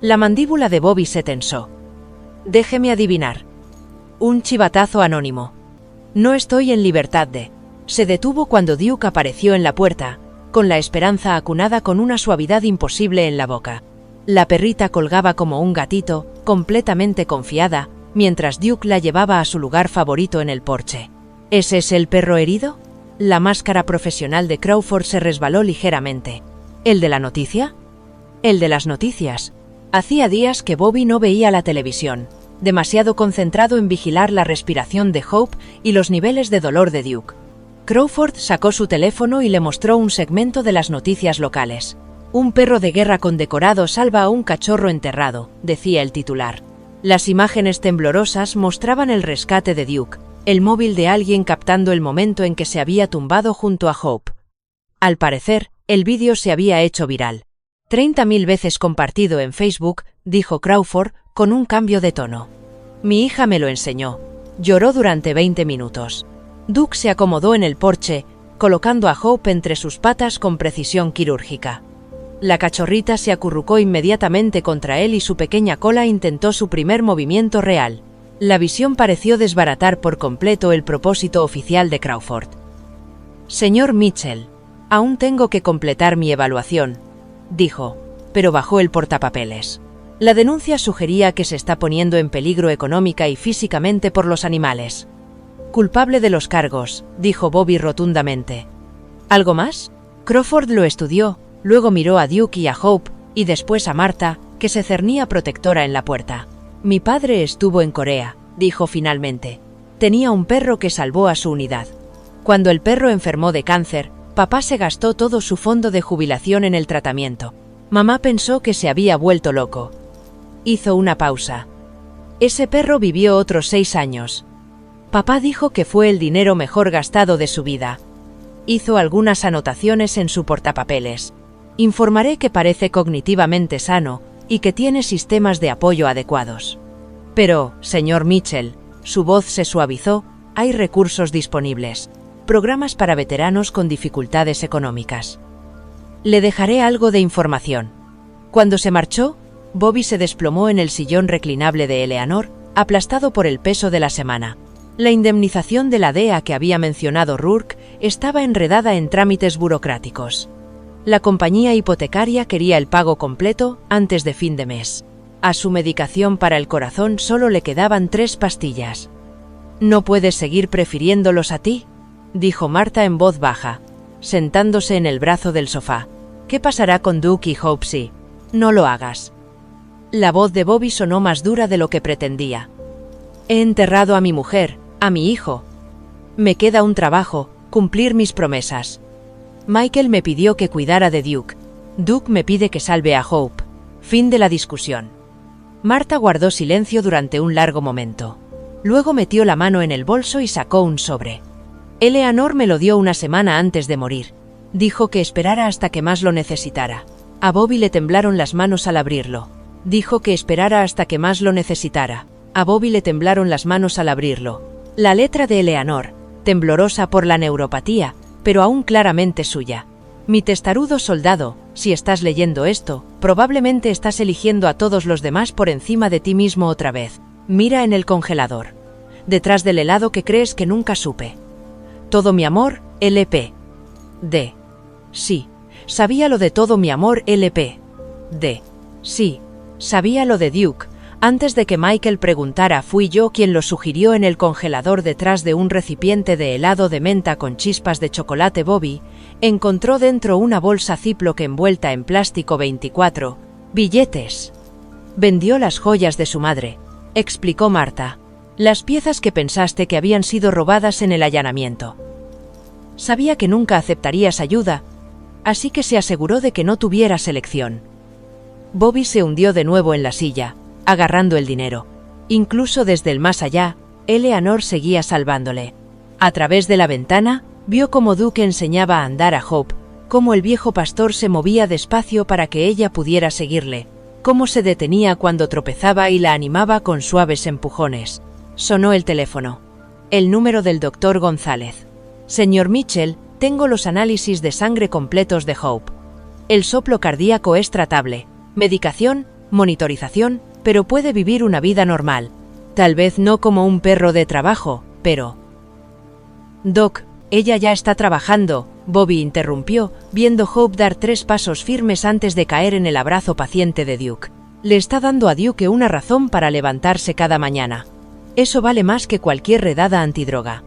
La mandíbula de Bobby se tensó. «Déjeme adivinar. Un chivatazo anónimo. No estoy en libertad de...» Se detuvo cuando Duke apareció en la puerta, con la esperanza acunada con una suavidad imposible en la boca. La perrita colgaba como un gatito, completamente confiada, mientras Duke la llevaba a su lugar favorito en el porche. ¿Ese es el perro herido? La máscara profesional de Crawford se resbaló ligeramente. ¿El de la noticia? El de las noticias. Hacía días que Bobby no veía la televisión, demasiado concentrado en vigilar la respiración de Hope y los niveles de dolor de Duke. Crawford sacó su teléfono y le mostró un segmento de las noticias locales. «Un perro de guerra condecorado salva a un cachorro enterrado», decía el titular. Las imágenes temblorosas mostraban el rescate de Duke, el móvil de alguien captando el momento en que se había tumbado junto a Hope. Al parecer, el vídeo se había hecho viral. 30.000 veces compartido en Facebook, dijo Crawford, con un cambio de tono. «Mi hija me lo enseñó. Lloró durante 20 minutos». Duke se acomodó en el porche, colocando a Hope entre sus patas con precisión quirúrgica. La cachorrita se acurrucó inmediatamente contra él y su pequeña cola intentó su primer movimiento real. La visión pareció desbaratar por completo el propósito oficial de Crawford. «Señor Mitchell, aún tengo que completar mi evaluación», dijo, pero bajó el portapapeles. La denuncia sugería que se está poniendo en peligro económica y físicamente por los animales. «Culpable de los cargos», dijo Bobby rotundamente. «¿Algo más?» Crawford lo estudió, luego miró a Duke y a Hope, y después a Marta, que se cernía protectora en la puerta. «Mi padre estuvo en Corea», dijo finalmente. «Tenía un perro que salvó a su unidad. Cuando el perro enfermó de cáncer, papá se gastó todo su fondo de jubilación en el tratamiento. Mamá pensó que se había vuelto loco». Hizo una pausa. «Ese perro vivió otros 6 años. Papá dijo que fue el dinero mejor gastado de su vida». Hizo algunas anotaciones en su portapapeles. «Informaré que parece cognitivamente sano y que tiene sistemas de apoyo adecuados. Pero, señor Mitchell, Su voz se suavizó. Hay recursos disponibles. Programas para veteranos con dificultades económicas. Le dejaré algo de información. Cuando se marchó, Bobby se desplomó en el sillón reclinable de Eleanor, aplastado por el peso de la semana. La indemnización de la DEA que había mencionado Rourke estaba enredada en trámites burocráticos. La compañía hipotecaria quería el pago completo antes de fin de mes. A su medicación para el corazón solo le quedaban 3 pastillas. «¿No puedes seguir prefiriéndolos a ti?», dijo Marta en voz baja, sentándose en el brazo del sofá. «¿Qué pasará con Duke y Hope si no lo hagas?». La voz de Bobby sonó más dura de lo que pretendía. «He enterrado a mi mujer, a mi hijo. Me queda un trabajo, cumplir mis promesas. Michael me pidió que cuidara de Duke. Duke me pide que salve a Hope». Fin de la discusión. Marta guardó silencio durante un largo momento. Luego metió la mano en el bolso y sacó un sobre. «Eleanor me lo dio una semana antes de morir. Dijo que esperara hasta que más lo necesitara». A Bobby le temblaron las manos al abrirlo. Dijo que esperara hasta que más lo necesitara. A Bobby le temblaron las manos al abrirlo. La letra de Eleanor, temblorosa por la neuropatía, pero aún claramente suya. «Mi testarudo soldado, si estás leyendo esto, probablemente estás eligiendo a todos los demás por encima de ti mismo otra vez. Mira en el congelador. Detrás del helado que crees que nunca supe. Todo mi amor, LP. D. Sí, sabía lo de todo mi amor, LP. D. Sí, sabía lo de Duke». Antes de que Michael preguntara, fui yo quien lo sugirió en el congelador detrás de un recipiente de helado de menta con chispas de chocolate. Bobby encontró dentro una bolsa Ziploc envuelta en plástico 24 billetes. «Vendió las joyas de su madre», explicó Marta. «Las piezas que pensaste que habían sido robadas en el allanamiento. Sabía que nunca aceptarías ayuda, así que se aseguró de que no tuvieras elección». Bobby se hundió de nuevo en la silla, agarrando el dinero. Incluso desde el más allá, Eleanor seguía salvándole. A través de la ventana, vio cómo Duke enseñaba a andar a Hope, cómo el viejo pastor se movía despacio para que ella pudiera seguirle, cómo se detenía cuando tropezaba y la animaba con suaves empujones. Sonó el teléfono. El número del doctor González. «Señor Mitchell, tengo los análisis de sangre completos de Hope. El soplo cardíaco es tratable. Medicación, monitorización, pero puede vivir una vida normal. Tal vez no como un perro de trabajo, pero...». «Doc, ella ya está trabajando», Bobby interrumpió, viendo Hope dar 3 pasos firmes antes de caer en el abrazo paciente de Duke. «Le está dando a Duke una razón para levantarse cada mañana. Eso vale más que cualquier redada antidroga».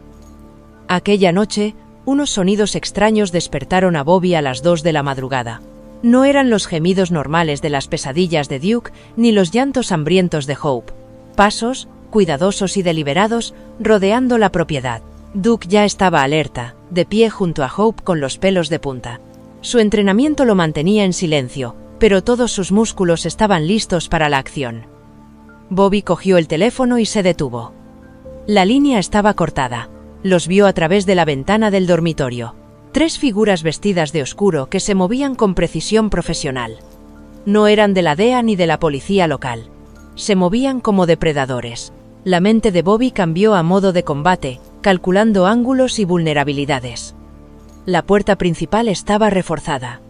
Aquella noche, unos sonidos extraños despertaron a Bobby a las 2 de la madrugada. No eran los gemidos normales de las pesadillas de Duke, ni los llantos hambrientos de Hope. Pasos, cuidadosos y deliberados, rodeando la propiedad. Duke ya estaba alerta, de pie junto a Hope con los pelos de punta. Su entrenamiento lo mantenía en silencio, pero todos sus músculos estaban listos para la acción. Bobby cogió el teléfono y se detuvo. La línea estaba cortada. Los vio a través de la ventana del dormitorio. 3 figuras vestidas de oscuro que se movían con precisión profesional. No eran de la DEA ni de la policía local. Se movían como depredadores. La mente de Bobby cambió a modo de combate, calculando ángulos y vulnerabilidades. La puerta principal estaba reforzada.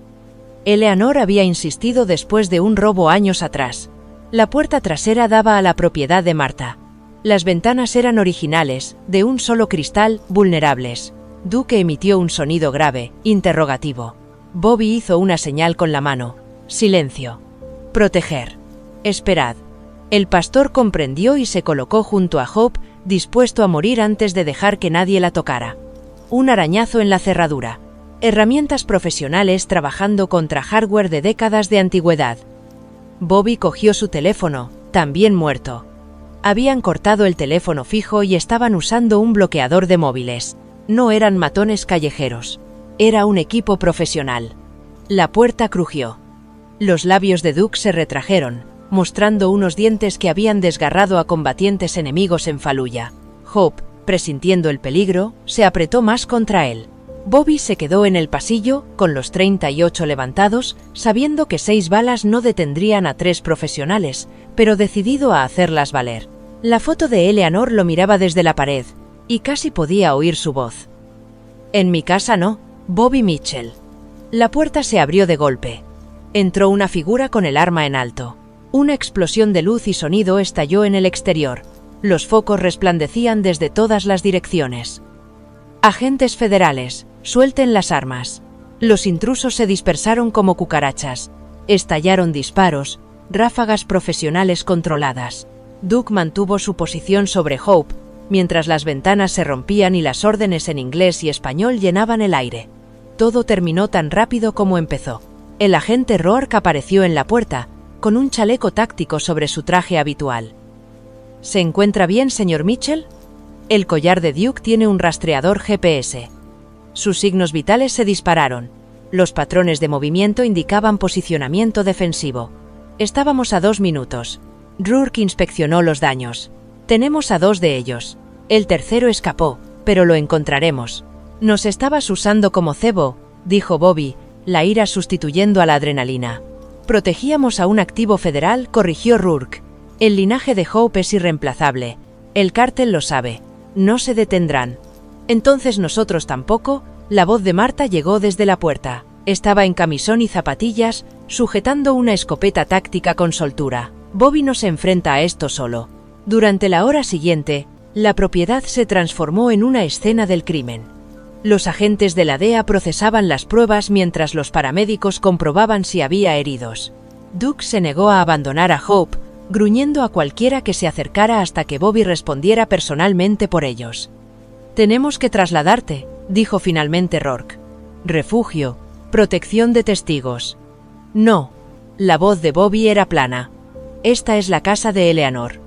Eleanor había insistido después de un robo años atrás. La puerta trasera daba a la propiedad de Marta. Las ventanas eran originales, de un solo cristal, vulnerables. Duke emitió un sonido grave, interrogativo. Bobby hizo una señal con la mano. «Silencio. Proteger. Esperad». El pastor comprendió y se colocó junto a Hope, dispuesto a morir antes de dejar que nadie la tocara. Un arañazo en la cerradura. Herramientas profesionales trabajando contra hardware de décadas de antigüedad. Bobby cogió su teléfono, también muerto. Habían cortado el teléfono fijo y estaban usando un bloqueador de móviles. No eran matones callejeros. Era un equipo profesional. La puerta crujió. Los labios de Duke se retrajeron, mostrando unos dientes que habían desgarrado a combatientes enemigos en Fallujah. Hope, presintiendo el peligro, se apretó más contra él. Bobby se quedó en el pasillo, con los 38 levantados, sabiendo que 6 balas no detendrían a 3 profesionales, pero decidido a hacerlas valer. La foto de Eleanor lo miraba desde la pared, y casi podía oír su voz. «En mi casa no, Bobby Mitchell». La puerta se abrió de golpe. Entró una figura con el arma en alto. Una explosión de luz y sonido estalló en el exterior. Los focos resplandecían desde todas las direcciones. «Agentes federales, suelten las armas». Los intrusos se dispersaron como cucarachas. Estallaron disparos, ráfagas profesionales controladas. Duke mantuvo su posición sobre Hope, mientras las ventanas se rompían y las órdenes en inglés y español llenaban el aire. Todo terminó tan rápido como empezó. El agente Rourke apareció en la puerta, con un chaleco táctico sobre su traje habitual. ¿Se encuentra bien, señor Mitchell? El collar de Duke tiene un rastreador GPS. Sus signos vitales se dispararon. Los patrones de movimiento indicaban posicionamiento defensivo. Estábamos a 2 minutos. Rourke inspeccionó los daños. Tenemos a 2 de ellos. El tercero escapó, pero lo encontraremos. Nos estabas usando como cebo, dijo Bobby, la ira sustituyendo a la adrenalina. Protegíamos a un activo federal, corrigió Rourke. El linaje de Hope es irreemplazable. El cártel lo sabe. No se detendrán. Entonces nosotros tampoco. La voz de Marta llegó desde la puerta. Estaba en camisón y zapatillas, sujetando una escopeta táctica con soltura. Bobby no se enfrenta a esto solo. Durante la hora siguiente, la propiedad se transformó en una escena del crimen. Los agentes de la DEA procesaban las pruebas mientras los paramédicos comprobaban si había heridos. Duke se negó a abandonar a Hope, gruñendo a cualquiera que se acercara hasta que Bobby respondiera personalmente por ellos. «Tenemos que trasladarte», dijo finalmente Rourke. «Refugio, protección de testigos». «No». La voz de Bobby era plana. «Esta es la casa de Eleanor.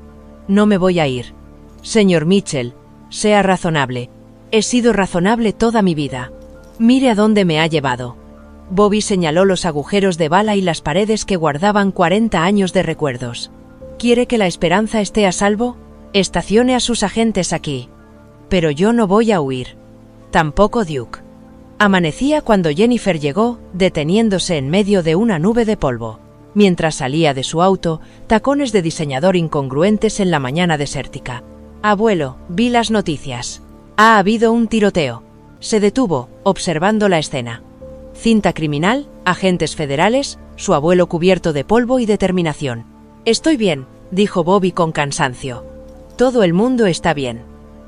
No me voy a ir. Señor Mitchell, sea razonable. He sido razonable toda mi vida. Mire a dónde me ha llevado». Bobby señaló los agujeros de bala y las paredes que guardaban 40 años de recuerdos. «¿Quiere que la esperanza esté a salvo? Estacione a sus agentes aquí. Pero yo no voy a huir. Tampoco Duke». Amanecía cuando Jennifer llegó, deteniéndose en medio de una nube de polvo. Mientras salía de su auto, tacones de diseñador incongruentes en la mañana desértica. «Abuelo, vi las noticias. Ha habido un tiroteo». Se detuvo, observando la escena. Cinta criminal, agentes federales, su abuelo cubierto de polvo y determinación. «Estoy bien», dijo Bobby con cansancio. «Todo el mundo está bien».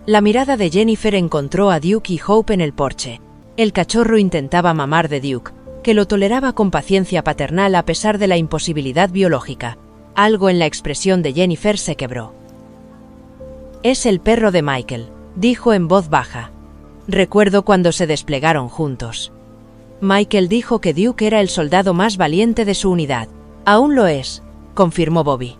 La mirada de Jennifer encontró a Duke y Hope en el porche. El cachorro intentaba mamar de Duke, que lo toleraba con paciencia paternal a pesar de la imposibilidad biológica. Algo en la expresión de Jennifer se quebró. «Es el perro de Michael», dijo en voz baja. «Recuerdo cuando se desplegaron juntos». Michael dijo que Duke era el soldado más valiente de su unidad. «Aún lo es», confirmó Bobby.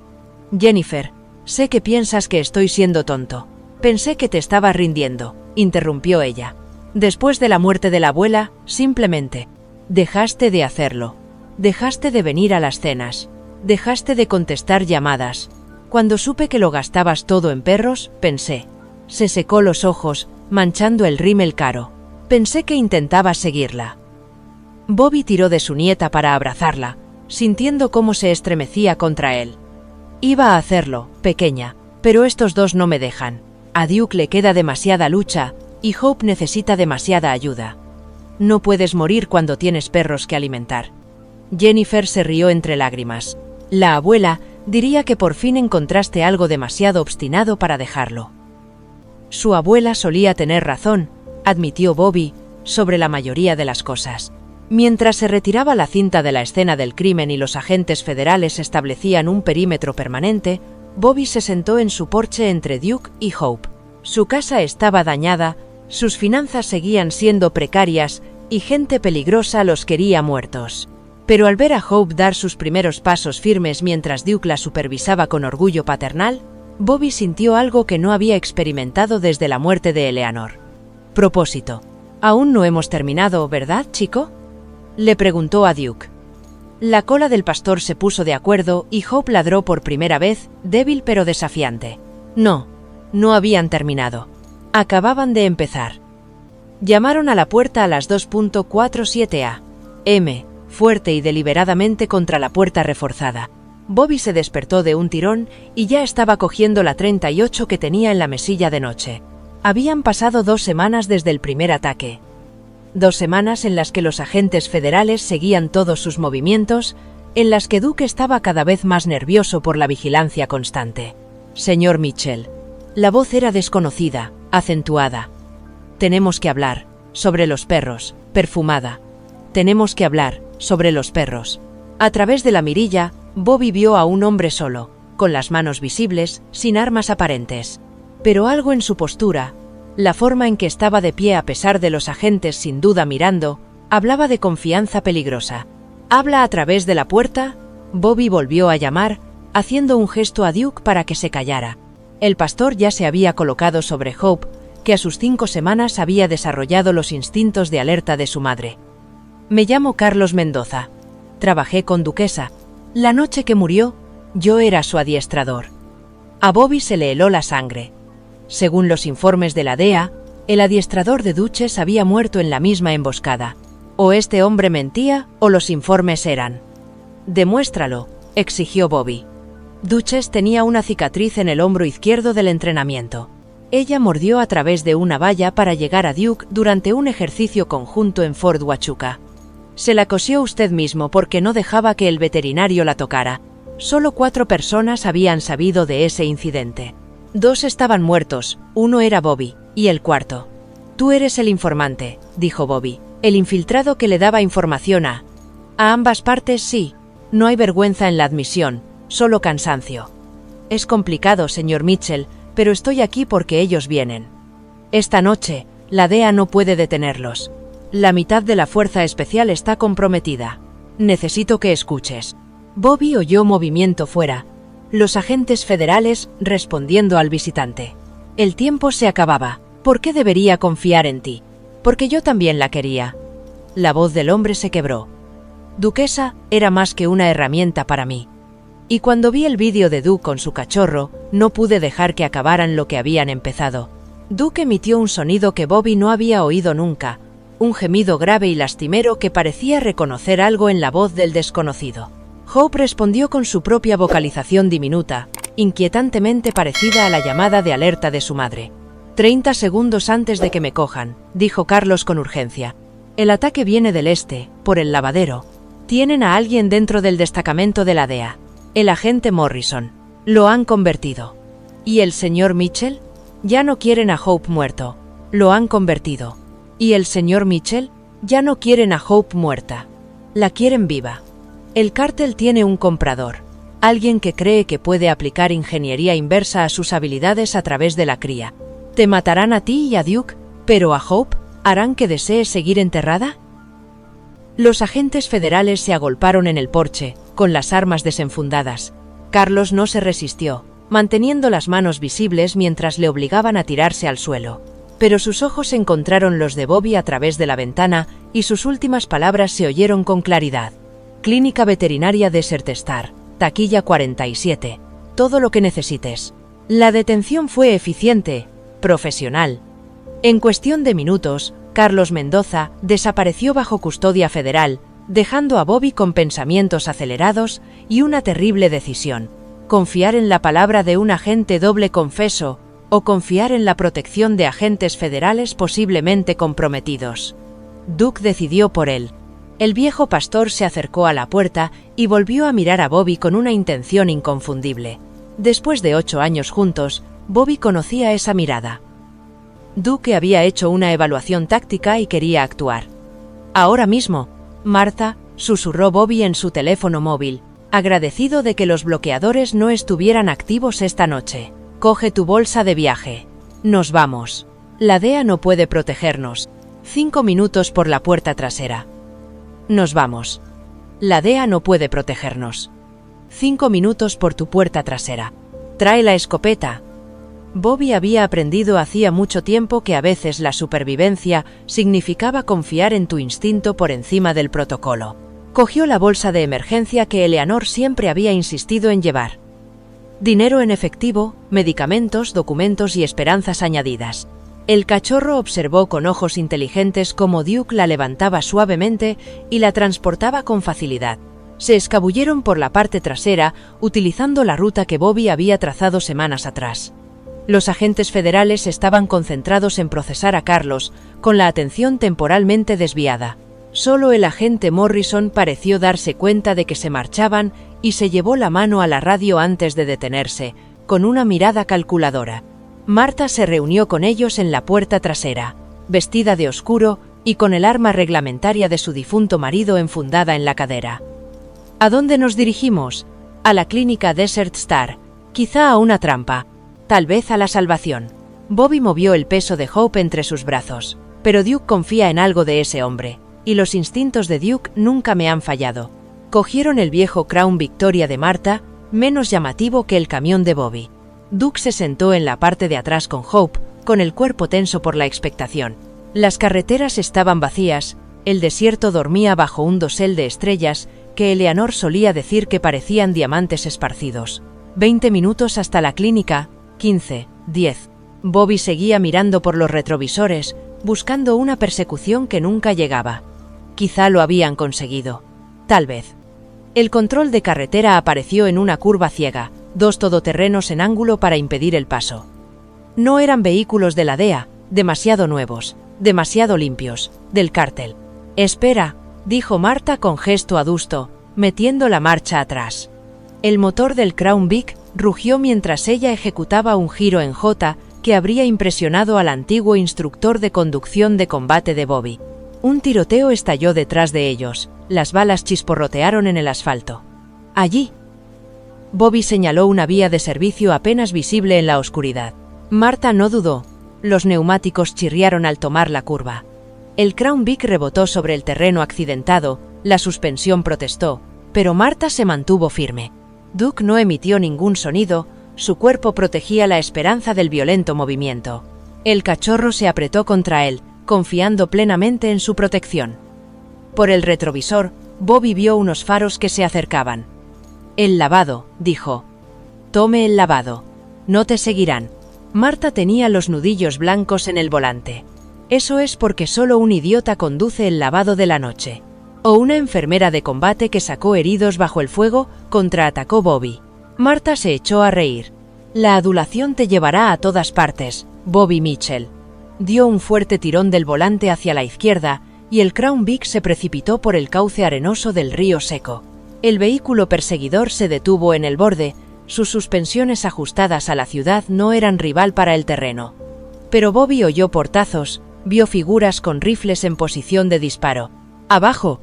«Jennifer, sé que piensas que estoy siendo tonto. Pensé que te estabas rindiendo», interrumpió ella. «Después de la muerte de la abuela, simplemente dejaste de hacerlo. Dejaste de venir a las cenas. Dejaste de contestar llamadas. Cuando supe que lo gastabas todo en perros, pensé». Se secó los ojos, manchando el rímel caro. «Pensé que intentabas seguirla». Bobby tiró de su nieta para abrazarla, sintiendo cómo se estremecía contra él. «Iba a hacerlo, pequeña, pero estos dos no me dejan. A Duke le queda demasiada lucha, y Hope necesita demasiada ayuda. No puedes morir cuando tienes perros que alimentar». Jennifer se rió entre lágrimas. «La abuela diría que por fin encontraste algo demasiado obstinado para dejarlo». Su abuela solía tener razón, admitió Bobby, sobre la mayoría de las cosas. Mientras se retiraba la cinta de la escena del crimen y los agentes federales establecían un perímetro permanente, Bobby se sentó en su porche entre Duke y Hope. Su casa estaba dañada, sus finanzas seguían siendo precarias y gente peligrosa los quería muertos. Pero al ver a Hope dar sus primeros pasos firmes mientras Duke la supervisaba con orgullo paternal, Bobby sintió algo que no había experimentado desde la muerte de Eleanor. «Propósito. Aún no hemos terminado, ¿verdad, chico?», le preguntó a Duke. La cola del pastor se puso de acuerdo y Hope ladró por primera vez, débil pero desafiante. No habían terminado. Acababan de empezar. Llamaron a la puerta a las 2:47 a.m., fuerte y deliberadamente contra la puerta reforzada. Bobby se despertó de un tirón y ya estaba cogiendo la 38 que tenía en la mesilla de noche. Habían pasado 2 semanas desde el primer ataque. 2 semanas en las que los agentes federales seguían todos sus movimientos, en las que Duke estaba cada vez más nervioso por la vigilancia constante. Señor Mitchell. La voz era desconocida, acentuada. Tenemos que hablar sobre los perros, perfumada. Tenemos que hablar sobre los perros. A través de la mirilla, Bobby vio a un hombre solo, con las manos visibles, sin armas aparentes. Pero algo en su postura, la forma en que estaba de pie a pesar de los agentes sin duda mirando, hablaba de confianza peligrosa. «¿Habla a través de la puerta?» Bobby volvió a llamar, haciendo un gesto a Duke para que se callara. El pastor ya se había colocado sobre Hope, que a sus 5 semanas había desarrollado los instintos de alerta de su madre. «Me llamo Carlos Mendoza. Trabajé con Duquesa. La noche que murió, yo era su adiestrador». A Bobby se le heló la sangre. Según los informes de la DEA, el adiestrador de Duchess había muerto en la misma emboscada. O este hombre mentía, o los informes eran. «Demuéstralo», exigió Bobby. Duchess tenía una cicatriz en el hombro izquierdo del entrenamiento. Ella mordió a través de una valla para llegar a Duke durante un ejercicio conjunto en Fort Huachuca. Se la cosió usted mismo porque no dejaba que el veterinario la tocara. Solo 4 personas habían sabido de ese incidente. 2 estaban muertos, 1 era Bobby, y el 4. «Tú eres el informante», dijo Bobby, «el infiltrado que le daba información a ambas partes». «Sí, no hay vergüenza en la admisión, solo cansancio». «Es complicado, señor Mitchell, pero estoy aquí porque ellos vienen. Esta noche, la DEA no puede detenerlos. La mitad de la fuerza especial está comprometida. Necesito que escuches». Bobby oyó movimiento fuera. Los agentes federales respondiendo al visitante. «El tiempo se acababa. ¿Por qué debería confiar en ti?» «Porque yo también la quería». La voz del hombre se quebró. «Duquesa era más que una herramienta para mí. Y cuando vi el vídeo de Duke con su cachorro, no pude dejar que acabaran lo que habían empezado». Duke emitió un sonido que Bobby no había oído nunca, un gemido grave y lastimero que parecía reconocer algo en la voz del desconocido. Hope respondió con su propia vocalización diminuta, inquietantemente parecida a la llamada de alerta de su madre. 30 segundos antes de que me cojan, dijo Carlos con urgencia. El ataque viene del este, por el lavadero. Tienen a alguien dentro del destacamento de la DEA. El agente Morrison. Lo han convertido. ¿Y el señor Mitchell? Ya no quieren a Hope muerto. Lo han convertido. ¿Y el señor Mitchell? Ya no quieren a Hope muerta. La quieren viva. El cártel tiene un comprador. Alguien que cree que puede aplicar ingeniería inversa a sus habilidades a través de la cría. Te matarán a ti y a Duke, pero a Hope, ¿harán que desee seguir enterrada? Los agentes federales se agolparon en el porche, con las armas desenfundadas. Carlos no se resistió, manteniendo las manos visibles mientras le obligaban a tirarse al suelo. Pero sus ojos encontraron los de Bobby a través de la ventana y sus últimas palabras se oyeron con claridad. Clínica Veterinaria Desert Star, taquilla 47. Todo lo que necesites. La detención fue eficiente, profesional. En cuestión de minutos, Carlos Mendoza desapareció bajo custodia federal, dejando a Bobby con pensamientos acelerados y una terrible decisión: confiar en la palabra de un agente doble confeso o confiar en la protección de agentes federales posiblemente comprometidos. Duke decidió por él. El viejo pastor se acercó a la puerta y volvió a mirar a Bobby con una intención inconfundible. Después de 8 años juntos, Bobby conocía esa mirada. Duke había hecho una evaluación táctica y quería actuar. «Ahora mismo, Martha», susurró Bobby en su teléfono móvil, agradecido de que los bloqueadores no estuvieran activos esta noche. «Coge tu bolsa de viaje. Nos vamos. La DEA no puede protegernos. 5 minutos por la puerta trasera. Nos vamos. La DEA no puede protegernos. 5 minutos por tu puerta trasera. Trae la escopeta». Bobby había aprendido hacía mucho tiempo que a veces la supervivencia significaba confiar en tu instinto por encima del protocolo. Cogió la bolsa de emergencia que Eleanor siempre había insistido en llevar. Dinero en efectivo, medicamentos, documentos y esperanzas añadidas. El cachorro observó con ojos inteligentes cómo Duke la levantaba suavemente y la transportaba con facilidad. Se escabulleron por la parte trasera, utilizando la ruta que Bobby había trazado semanas atrás. Los agentes federales estaban concentrados en procesar a Carlos, con la atención temporalmente desviada. Solo el agente Morrison pareció darse cuenta de que se marchaban y se llevó la mano a la radio antes de detenerse, con una mirada calculadora. Marta se reunió con ellos en la puerta trasera, vestida de oscuro y con el arma reglamentaria de su difunto marido enfundada en la cadera. ¿A dónde nos dirigimos? A la clínica Desert Star, quizá a una trampa, tal vez a la salvación. Bobby movió el peso de Hope entre sus brazos, pero Duke confía en algo de ese hombre, y los instintos de Duke nunca me han fallado. Cogieron el viejo Crown Victoria de Marta, menos llamativo que el camión de Bobby. Duke se sentó en la parte de atrás con Hope, con el cuerpo tenso por la expectación. Las carreteras estaban vacías, el desierto dormía bajo un dosel de estrellas que Eleanor solía decir que parecían diamantes esparcidos. 20 minutos hasta la clínica, 15, 10. Bobby seguía mirando por los retrovisores, buscando una persecución que nunca llegaba. Quizá lo habían conseguido. Tal vez. El control de carretera apareció en una curva ciega, 2 todoterrenos en ángulo para impedir el paso. No eran vehículos de la DEA, demasiado nuevos, demasiado limpios, del cártel. «Espera», dijo Marta con gesto adusto, metiendo la marcha atrás. El motor del Crown Vic rugió mientras ella ejecutaba un giro en J que habría impresionado al antiguo instructor de conducción de combate de Bobby. Un tiroteo estalló detrás de ellos, las balas chisporrotearon en el asfalto. «Allí». Bobby señaló una vía de servicio apenas visible en la oscuridad. Marta no dudó. Los neumáticos chirriaron al tomar la curva. El Crown Vic rebotó sobre el terreno accidentado, la suspensión protestó, pero Marta se mantuvo firme. Duke no emitió ningún sonido, su cuerpo protegía la esperanza del violento movimiento. El cachorro se apretó contra él, confiando plenamente en su protección. Por el retrovisor, Bobby vio unos faros que se acercaban. «El lavado», dijo. «Tome el lavado. No te seguirán». Marta tenía los nudillos blancos en el volante. Eso es porque solo un idiota conduce el lavado de la noche. O una enfermera de combate que sacó heridos bajo el fuego, contraatacó Bobby. Marta se echó a reír. «La adulación te llevará a todas partes, Bobby Mitchell». Dio un fuerte tirón del volante hacia la izquierda y el Crown Vic se precipitó por el cauce arenoso del río seco. El vehículo perseguidor se detuvo en el borde, sus suspensiones ajustadas a la ciudad no eran rival para el terreno. Pero Bobby oyó portazos, vio figuras con rifles en posición de disparo. «¡Abajo!»,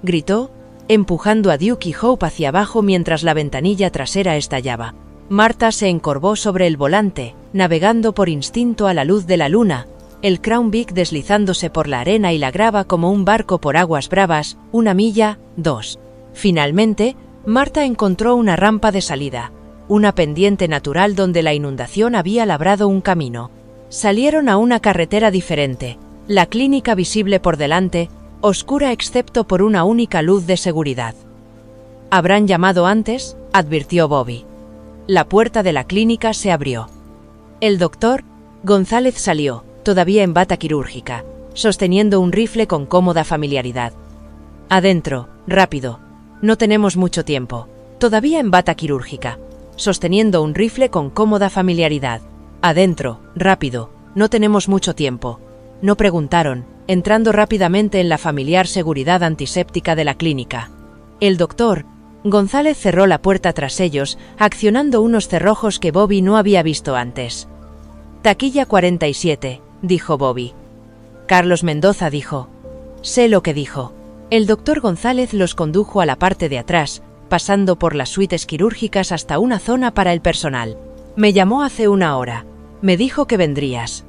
gritó, empujando a Duke y Hope hacia abajo mientras la ventanilla trasera estallaba. Marta se encorvó sobre el volante, navegando por instinto a la luz de la luna, el Crown Vic deslizándose por la arena y la grava como un barco por aguas bravas, 1 milla, 2. Finalmente, Marta encontró una rampa de salida, una pendiente natural donde la inundación había labrado un camino. Salieron a una carretera diferente, la clínica visible por delante, oscura excepto por una única luz de seguridad. «¿Habrán llamado antes?», advirtió Bobby. La puerta de la clínica se abrió. El doctor González salió, todavía en bata quirúrgica, sosteniendo un rifle con cómoda familiaridad. «Adentro, rápido. No tenemos mucho tiempo». Todavía en bata quirúrgica, sosteniendo un rifle con cómoda familiaridad. «Adentro, rápido. No tenemos mucho tiempo». No preguntaron, entrando rápidamente en la familiar seguridad antiséptica de la clínica. El doctor González cerró la puerta tras ellos, accionando unos cerrojos que Bobby no había visto antes. «Taquilla 47», dijo Bobby. Carlos Mendoza dijo. «Sé lo que dijo». El doctor González los condujo a la parte de atrás, pasando por las suites quirúrgicas hasta una zona para el personal. «Me llamó hace 1 hora. Me dijo que vendrías».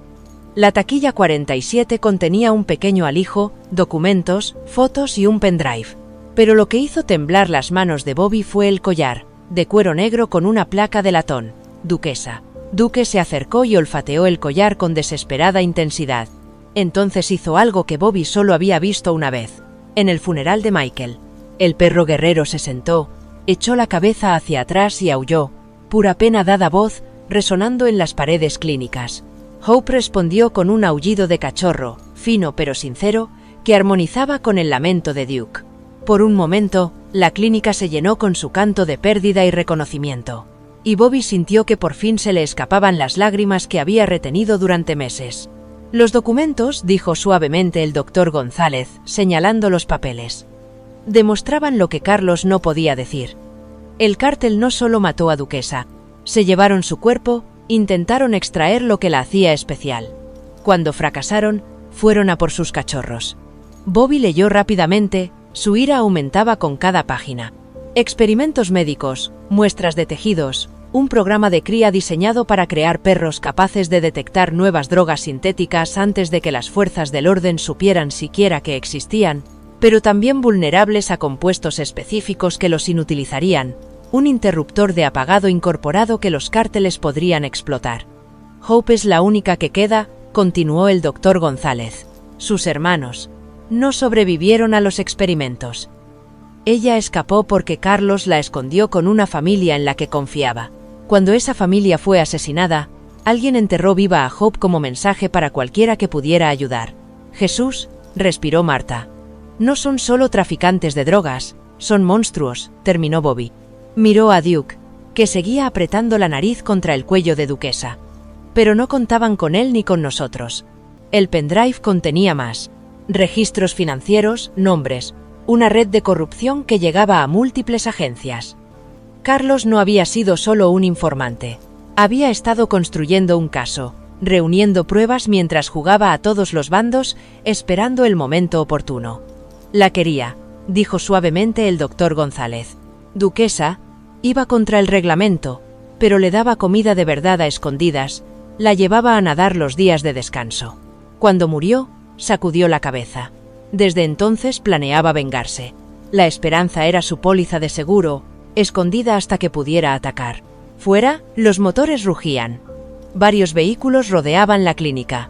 La taquilla 47 contenía un pequeño alijo, documentos, fotos y un pendrive. Pero lo que hizo temblar las manos de Bobby fue el collar, de cuero negro con una placa de latón, Duquesa. Duque se acercó y olfateó el collar con desesperada intensidad. Entonces hizo algo que Bobby solo había visto una vez, en el funeral de Michael. El perro guerrero se sentó, echó la cabeza hacia atrás y aulló, pura pena dada voz, resonando en las paredes clínicas. Hope respondió con un aullido de cachorro, fino pero sincero, que armonizaba con el lamento de Duke. Por un momento, la clínica se llenó con su canto de pérdida y reconocimiento. Y Bobby sintió que por fin se le escapaban las lágrimas que había retenido durante meses. «Los documentos», dijo suavemente el doctor González, señalando los papeles. Demostraban lo que Carlos no podía decir. El cártel no solo mató a Duquesa. Se llevaron su cuerpo, intentaron extraer lo que la hacía especial. Cuando fracasaron, fueron a por sus cachorros. Bobby leyó rápidamente, su ira aumentaba con cada página. Experimentos médicos, muestras de tejidos, un programa de cría diseñado para crear perros capaces de detectar nuevas drogas sintéticas antes de que las fuerzas del orden supieran siquiera que existían, pero también vulnerables a compuestos específicos que los inutilizarían, un interruptor de apagado incorporado que los cárteles podrían explotar. Hope es la única que queda, continuó el doctor González. Sus hermanos no sobrevivieron a los experimentos. Ella escapó porque Carlos la escondió con una familia en la que confiaba. Cuando esa familia fue asesinada, alguien enterró viva a Hope como mensaje para cualquiera que pudiera ayudar. Jesús, respiró Marta. No son solo traficantes de drogas, son monstruos, terminó Bobby. Miró a Duke, que seguía apretando la nariz contra el cuello de Duquesa. Pero no contaban con él ni con nosotros. El pendrive contenía más. Registros financieros, nombres, una red de corrupción que llegaba a múltiples agencias. Carlos no había sido solo un informante. Había estado construyendo un caso, reuniendo pruebas mientras jugaba a todos los bandos, esperando el momento oportuno. La quería, dijo suavemente el doctor González. Duquesa iba contra el reglamento, pero le daba comida de verdad a escondidas, la llevaba a nadar los días de descanso. Cuando murió, sacudió la cabeza. Desde entonces planeaba vengarse. La esperanza era su póliza de seguro, escondida hasta que pudiera atacar. Fuera, los motores rugían. Varios vehículos rodeaban la clínica.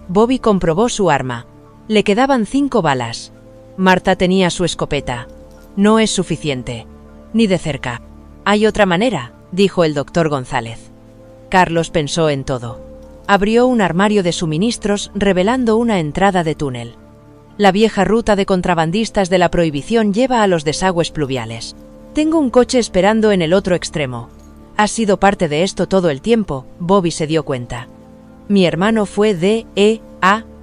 Bobby comprobó su arma. Le quedaban 5 balas. Marta tenía su escopeta. No es suficiente. Ni de cerca. Hay otra manera, dijo el doctor González. Carlos pensó en todo. Abrió un armario de suministros revelando una entrada de túnel. La vieja ruta de contrabandistas de la prohibición lleva a los desagües pluviales. Tengo un coche esperando en el otro extremo. Has sido parte de esto todo el tiempo, Bobby se dio cuenta. Mi hermano fue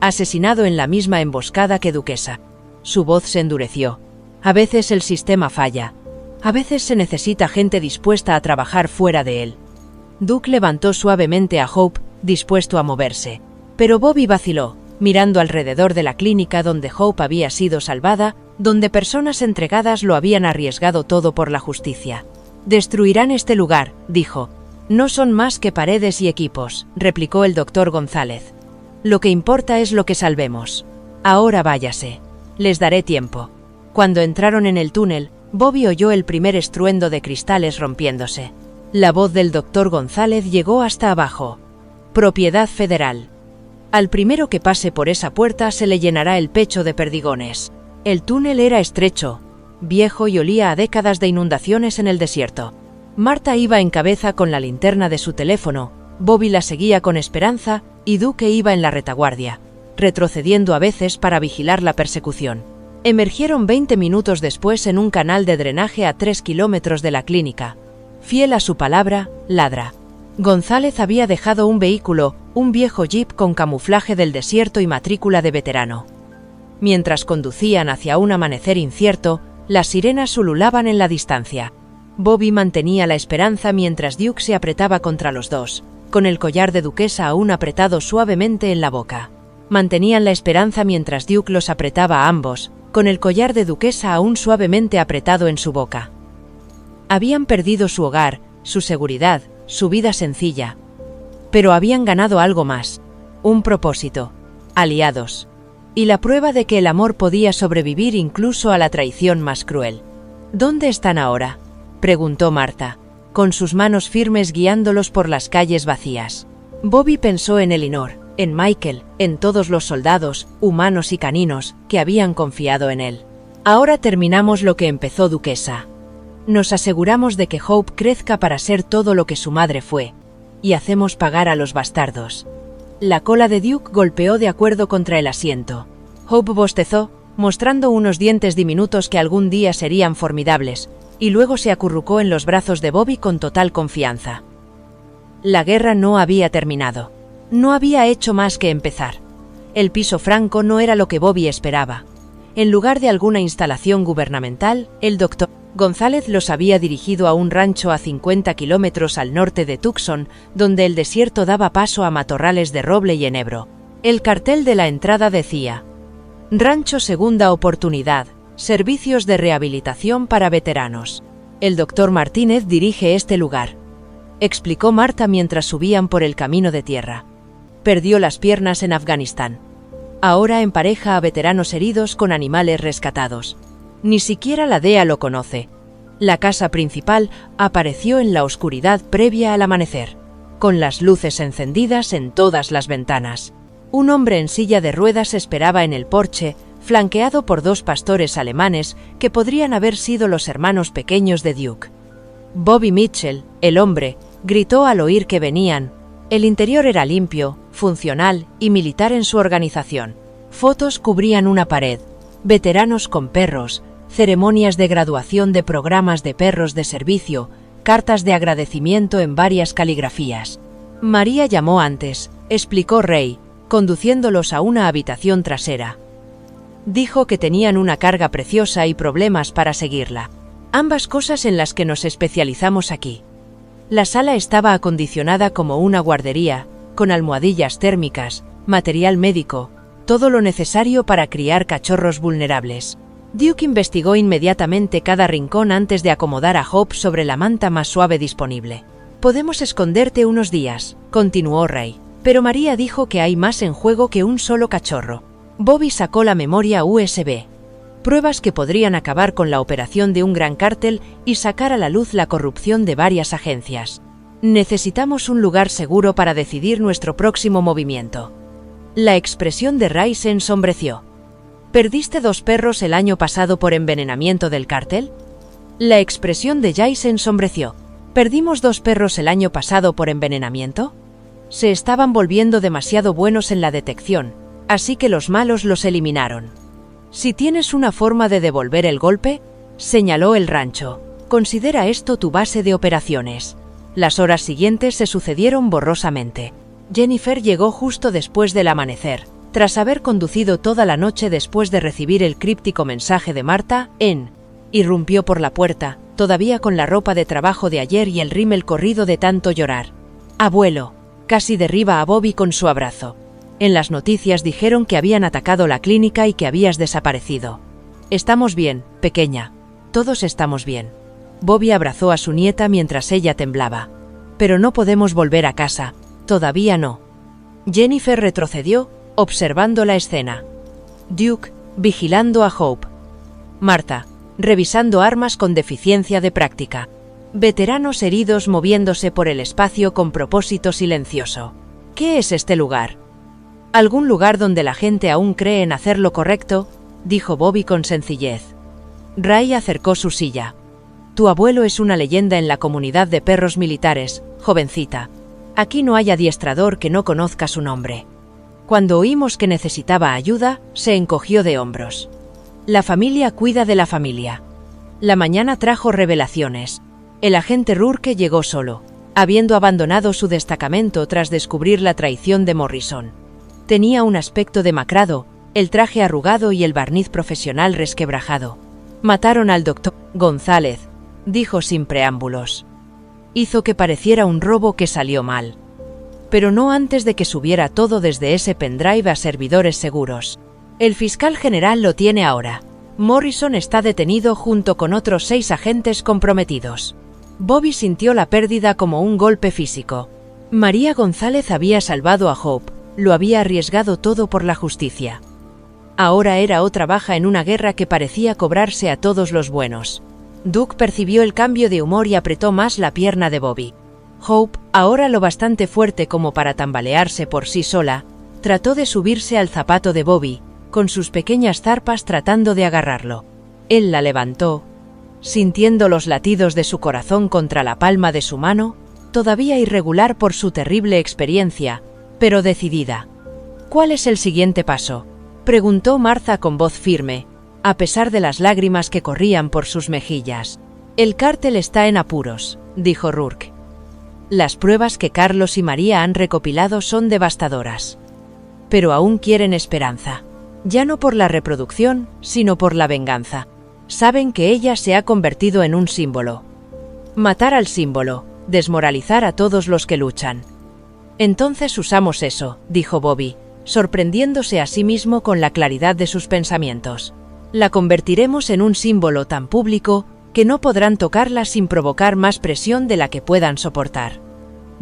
asesinado en la misma emboscada que Duquesa. Su voz se endureció. A veces el sistema falla. A veces se necesita gente dispuesta a trabajar fuera de él. Duke levantó suavemente a Hope, dispuesto a moverse. Pero Bobby vaciló, mirando alrededor de la clínica donde Hope había sido salvada, donde personas entregadas lo habían arriesgado todo por la justicia. Destruirán este lugar, dijo. No son más que paredes y equipos, replicó el doctor González. Lo que importa es lo que salvemos. Ahora váyase. Les daré tiempo. Cuando entraron en el túnel, Bobby oyó el primer estruendo de cristales rompiéndose. La voz del doctor González llegó hasta abajo. Propiedad federal. Al primero que pase por esa puerta se le llenará el pecho de perdigones. El túnel era estrecho, viejo y olía a décadas de inundaciones en el desierto. Marta iba en cabeza con la linterna de su teléfono, Bobby la seguía con esperanza y Duke iba en la retaguardia, retrocediendo a veces para vigilar la persecución. Emergieron 20 minutos después en un canal de drenaje a 3 kilómetros de la clínica. Fiel a su palabra, ladra. González había dejado un vehículo, un viejo jeep con camuflaje del desierto y matrícula de veterano. Mientras conducían hacia un amanecer incierto, las sirenas ululaban en la distancia. Bobby mantenía la esperanza mientras Duke se apretaba contra los dos, con el collar de Duquesa aún apretado suavemente en la boca. Mantenían la esperanza mientras Duke los apretaba a ambos, con el collar de Duquesa aún suavemente apretado en su boca. Habían perdido su hogar, su seguridad, su vida sencilla. Pero habían ganado algo más. Un propósito. Aliados. Y la prueba de que el amor podía sobrevivir incluso a la traición más cruel. ¿Dónde están ahora?, preguntó Marta, con sus manos firmes guiándolos por las calles vacías. Bobby pensó en Elinor, en Michael, en todos los soldados, humanos y caninos, que habían confiado en él. Ahora terminamos lo que empezó Duquesa. Nos aseguramos de que Hope crezca para ser todo lo que su madre fue, y hacemos pagar a los bastardos. La cola de Duke golpeó de acuerdo contra el asiento. Hope bostezó, mostrando unos dientes diminutos que algún día serían formidables, y luego se acurrucó en los brazos de Bobby con total confianza. La guerra no había terminado. No había hecho más que empezar. El piso franco no era lo que Bobby esperaba. En lugar de alguna instalación gubernamental, el Dr. González los había dirigido a un rancho a 50 kilómetros al norte de Tucson, donde el desierto daba paso a matorrales de roble y enebro. El cartel de la entrada decía: Rancho Segunda Oportunidad, servicios de rehabilitación para veteranos. El Dr. Martínez dirige este lugar, explicó Marta mientras subían por el camino de tierra. Perdió las piernas en Afganistán. Ahora empareja a veteranos heridos con animales rescatados. Ni siquiera la DEA lo conoce. La casa principal apareció en la oscuridad previa al amanecer, con las luces encendidas en todas las ventanas. Un hombre en silla de ruedas esperaba en el porche, flanqueado por 2 pastores alemanes que podrían haber sido los hermanos pequeños de Duke. Bobby Mitchell, el hombre, gritó al oír que venían. El interior era limpio, funcional y militar en su organización. Fotos cubrían una pared, veteranos con perros, ceremonias de graduación de programas de perros de servicio, cartas de agradecimiento en varias caligrafías. María llamó antes, explicó Ray, conduciéndolos a una habitación trasera. Dijo que tenían una carga preciosa y problemas para seguirla. Ambas cosas en las que nos especializamos aquí. La sala estaba acondicionada como una guardería, con almohadillas térmicas, material médico, todo lo necesario para criar cachorros vulnerables. Duke investigó inmediatamente cada rincón antes de acomodar a Hope sobre la manta más suave disponible. Podemos esconderte unos días, continuó Ray, pero María dijo que hay más en juego que un solo cachorro. Bobby sacó la memoria USB. Pruebas que podrían acabar con la operación de un gran cártel y sacar a la luz la corrupción de varias agencias. Necesitamos un lugar seguro para decidir nuestro próximo movimiento. La expresión de Ray se ensombreció. ¿Perdiste 2 perros el año pasado por envenenamiento del cártel? La expresión de Jay se ensombreció. ¿Perdimos 2 perros el año pasado por envenenamiento? Se estaban volviendo demasiado buenos en la detección, así que los malos los eliminaron. Si tienes una forma de devolver el golpe, señaló el rancho, considera esto tu base de operaciones. Las horas siguientes se sucedieron borrosamente. Jennifer llegó justo después del amanecer, tras haber conducido toda la noche después de recibir el críptico mensaje de Marta, irrumpió por la puerta, todavía con la ropa de trabajo de ayer y el rímel corrido de tanto llorar. Abuelo, casi derriba a Bobby con su abrazo. En las noticias dijeron que habían atacado la clínica y que habías desaparecido. Estamos bien, pequeña. Todos estamos bien. Bobby abrazó a su nieta mientras ella temblaba. Pero no podemos volver a casa. Todavía no. Jennifer retrocedió, observando la escena. Duke, vigilando a Hope. Marta, revisando armas con deficiencia de práctica. Veteranos heridos moviéndose por el espacio con propósito silencioso. ¿Qué es este lugar? Algún lugar donde la gente aún cree en hacer lo correcto, dijo Bobby con sencillez. Ray acercó su silla. Tu abuelo es una leyenda en la comunidad de perros militares, jovencita. Aquí no hay adiestrador que no conozca su nombre. Cuando oímos que necesitaba ayuda, se encogió de hombros. La familia cuida de la familia. La mañana trajo revelaciones. El agente Rourke llegó solo, habiendo abandonado su destacamento tras descubrir la traición de Morrison. Tenía un aspecto demacrado, el traje arrugado y el barniz profesional resquebrajado. Mataron al Dr. González, dijo sin preámbulos. Hizo que pareciera un robo que salió mal. Pero no antes de que subiera todo desde ese pendrive a servidores seguros. El fiscal general lo tiene ahora. Morrison está detenido junto con otros 6 agentes comprometidos. Bobby sintió la pérdida como un golpe físico. María González había salvado a Hope, lo había arriesgado todo por la justicia. Ahora era otra baja en una guerra que parecía cobrarse a todos los buenos. Duke percibió el cambio de humor y apretó más la pierna de Bobby. Hope, ahora lo bastante fuerte como para tambalearse por sí sola, trató de subirse al zapato de Bobby, con sus pequeñas zarpas tratando de agarrarlo. Él la levantó, sintiendo los latidos de su corazón contra la palma de su mano, todavía irregular por su terrible experiencia, pero decidida. ¿Cuál es el siguiente paso?, Preguntó Martha con voz firme, a pesar de las lágrimas que corrían por sus mejillas. El cártel está en apuros, dijo Rourke. Las pruebas que Carlos y María han recopilado son devastadoras. Pero aún quieren esperanza. Ya no por la reproducción, sino por la venganza. Saben que ella se ha convertido en un símbolo. Matar al símbolo, desmoralizar a todos los que luchan. Entonces usamos eso, dijo Bobby, sorprendiéndose a sí mismo con la claridad de sus pensamientos. La convertiremos en un símbolo tan público que no podrán tocarla sin provocar más presión de la que puedan soportar.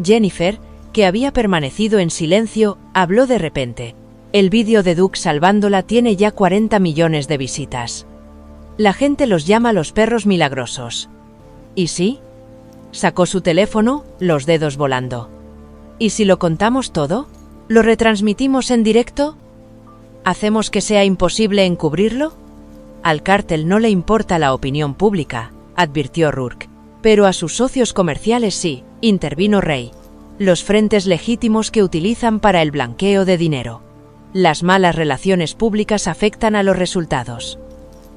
Jennifer, que había permanecido en silencio, habló de repente. El vídeo de Duke salvándola tiene ya 40 millones de visitas. La gente los llama los perros milagrosos. ¿Y sí? Sacó su teléfono, los dedos volando. ¿Y si lo contamos todo? ¿Lo retransmitimos en directo? ¿Hacemos que sea imposible encubrirlo? Al cártel no le importa la opinión pública, advirtió Rourke. Pero a sus socios comerciales sí, intervino Ray. Los frentes legítimos que utilizan para el blanqueo de dinero. Las malas relaciones públicas afectan a los resultados.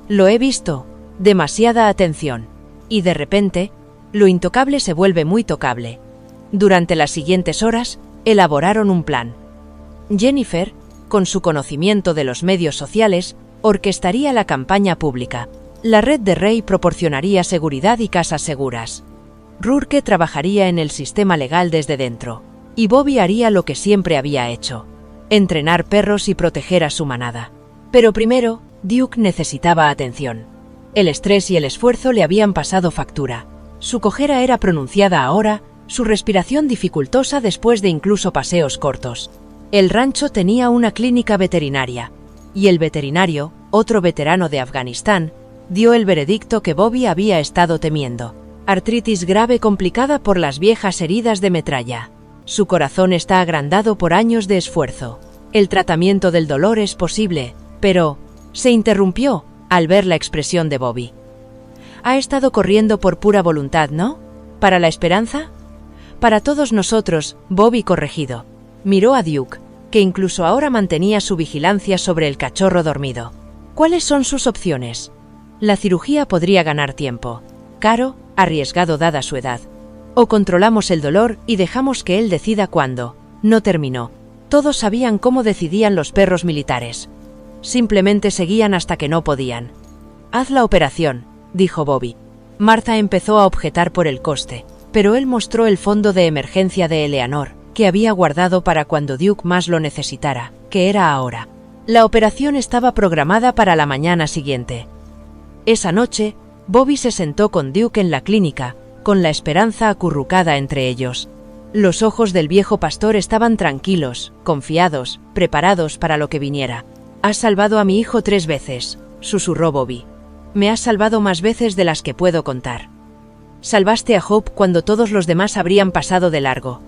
Lo he visto, demasiada atención. Y de repente, lo intocable se vuelve muy tocable. Durante las siguientes horas, elaboraron un plan. Jennifer, con su conocimiento de los medios sociales, orquestaría la campaña pública. La red de Ray proporcionaría seguridad y casas seguras. Rourke trabajaría en el sistema legal desde dentro. Y Bobby haría lo que siempre había hecho: entrenar perros y proteger a su manada. Pero primero, Duke necesitaba atención. El estrés y el esfuerzo le habían pasado factura. Su cojera era pronunciada ahora, su respiración dificultosa después de incluso paseos cortos. El rancho tenía una clínica veterinaria. Y el veterinario, otro veterano de Afganistán, dio el veredicto que Bobby había estado temiendo. Artritis grave complicada por las viejas heridas de metralla. Su corazón está agrandado por años de esfuerzo. El tratamiento del dolor es posible, pero se interrumpió al ver la expresión de Bobby. Ha estado corriendo por pura voluntad, ¿no? ¿Para la esperanza? Para todos nosotros, Bobby corregido. Miró a Duke, que incluso ahora mantenía su vigilancia sobre el cachorro dormido. ¿Cuáles son sus opciones? La cirugía podría ganar tiempo. Caro, arriesgado dada su edad. O controlamos el dolor y dejamos que él decida cuándo. No terminó. Todos sabían cómo decidían los perros militares. Simplemente seguían hasta que no podían. Haz la operación, dijo Bobby. Martha empezó a objetar por el coste, pero él mostró el fondo de emergencia de Eleanor, que había guardado para cuando Duke más lo necesitara, que era ahora. La operación estaba programada para la mañana siguiente. Esa noche, Bobby se sentó con Duke en la clínica, con la esperanza acurrucada entre ellos. Los ojos del viejo pastor estaban tranquilos, confiados, preparados para lo que viniera. «Has salvado a mi hijo 3 veces», susurró Bobby. «Me has salvado más veces de las que puedo contar. Salvaste a Hope cuando todos los demás habrían pasado de largo.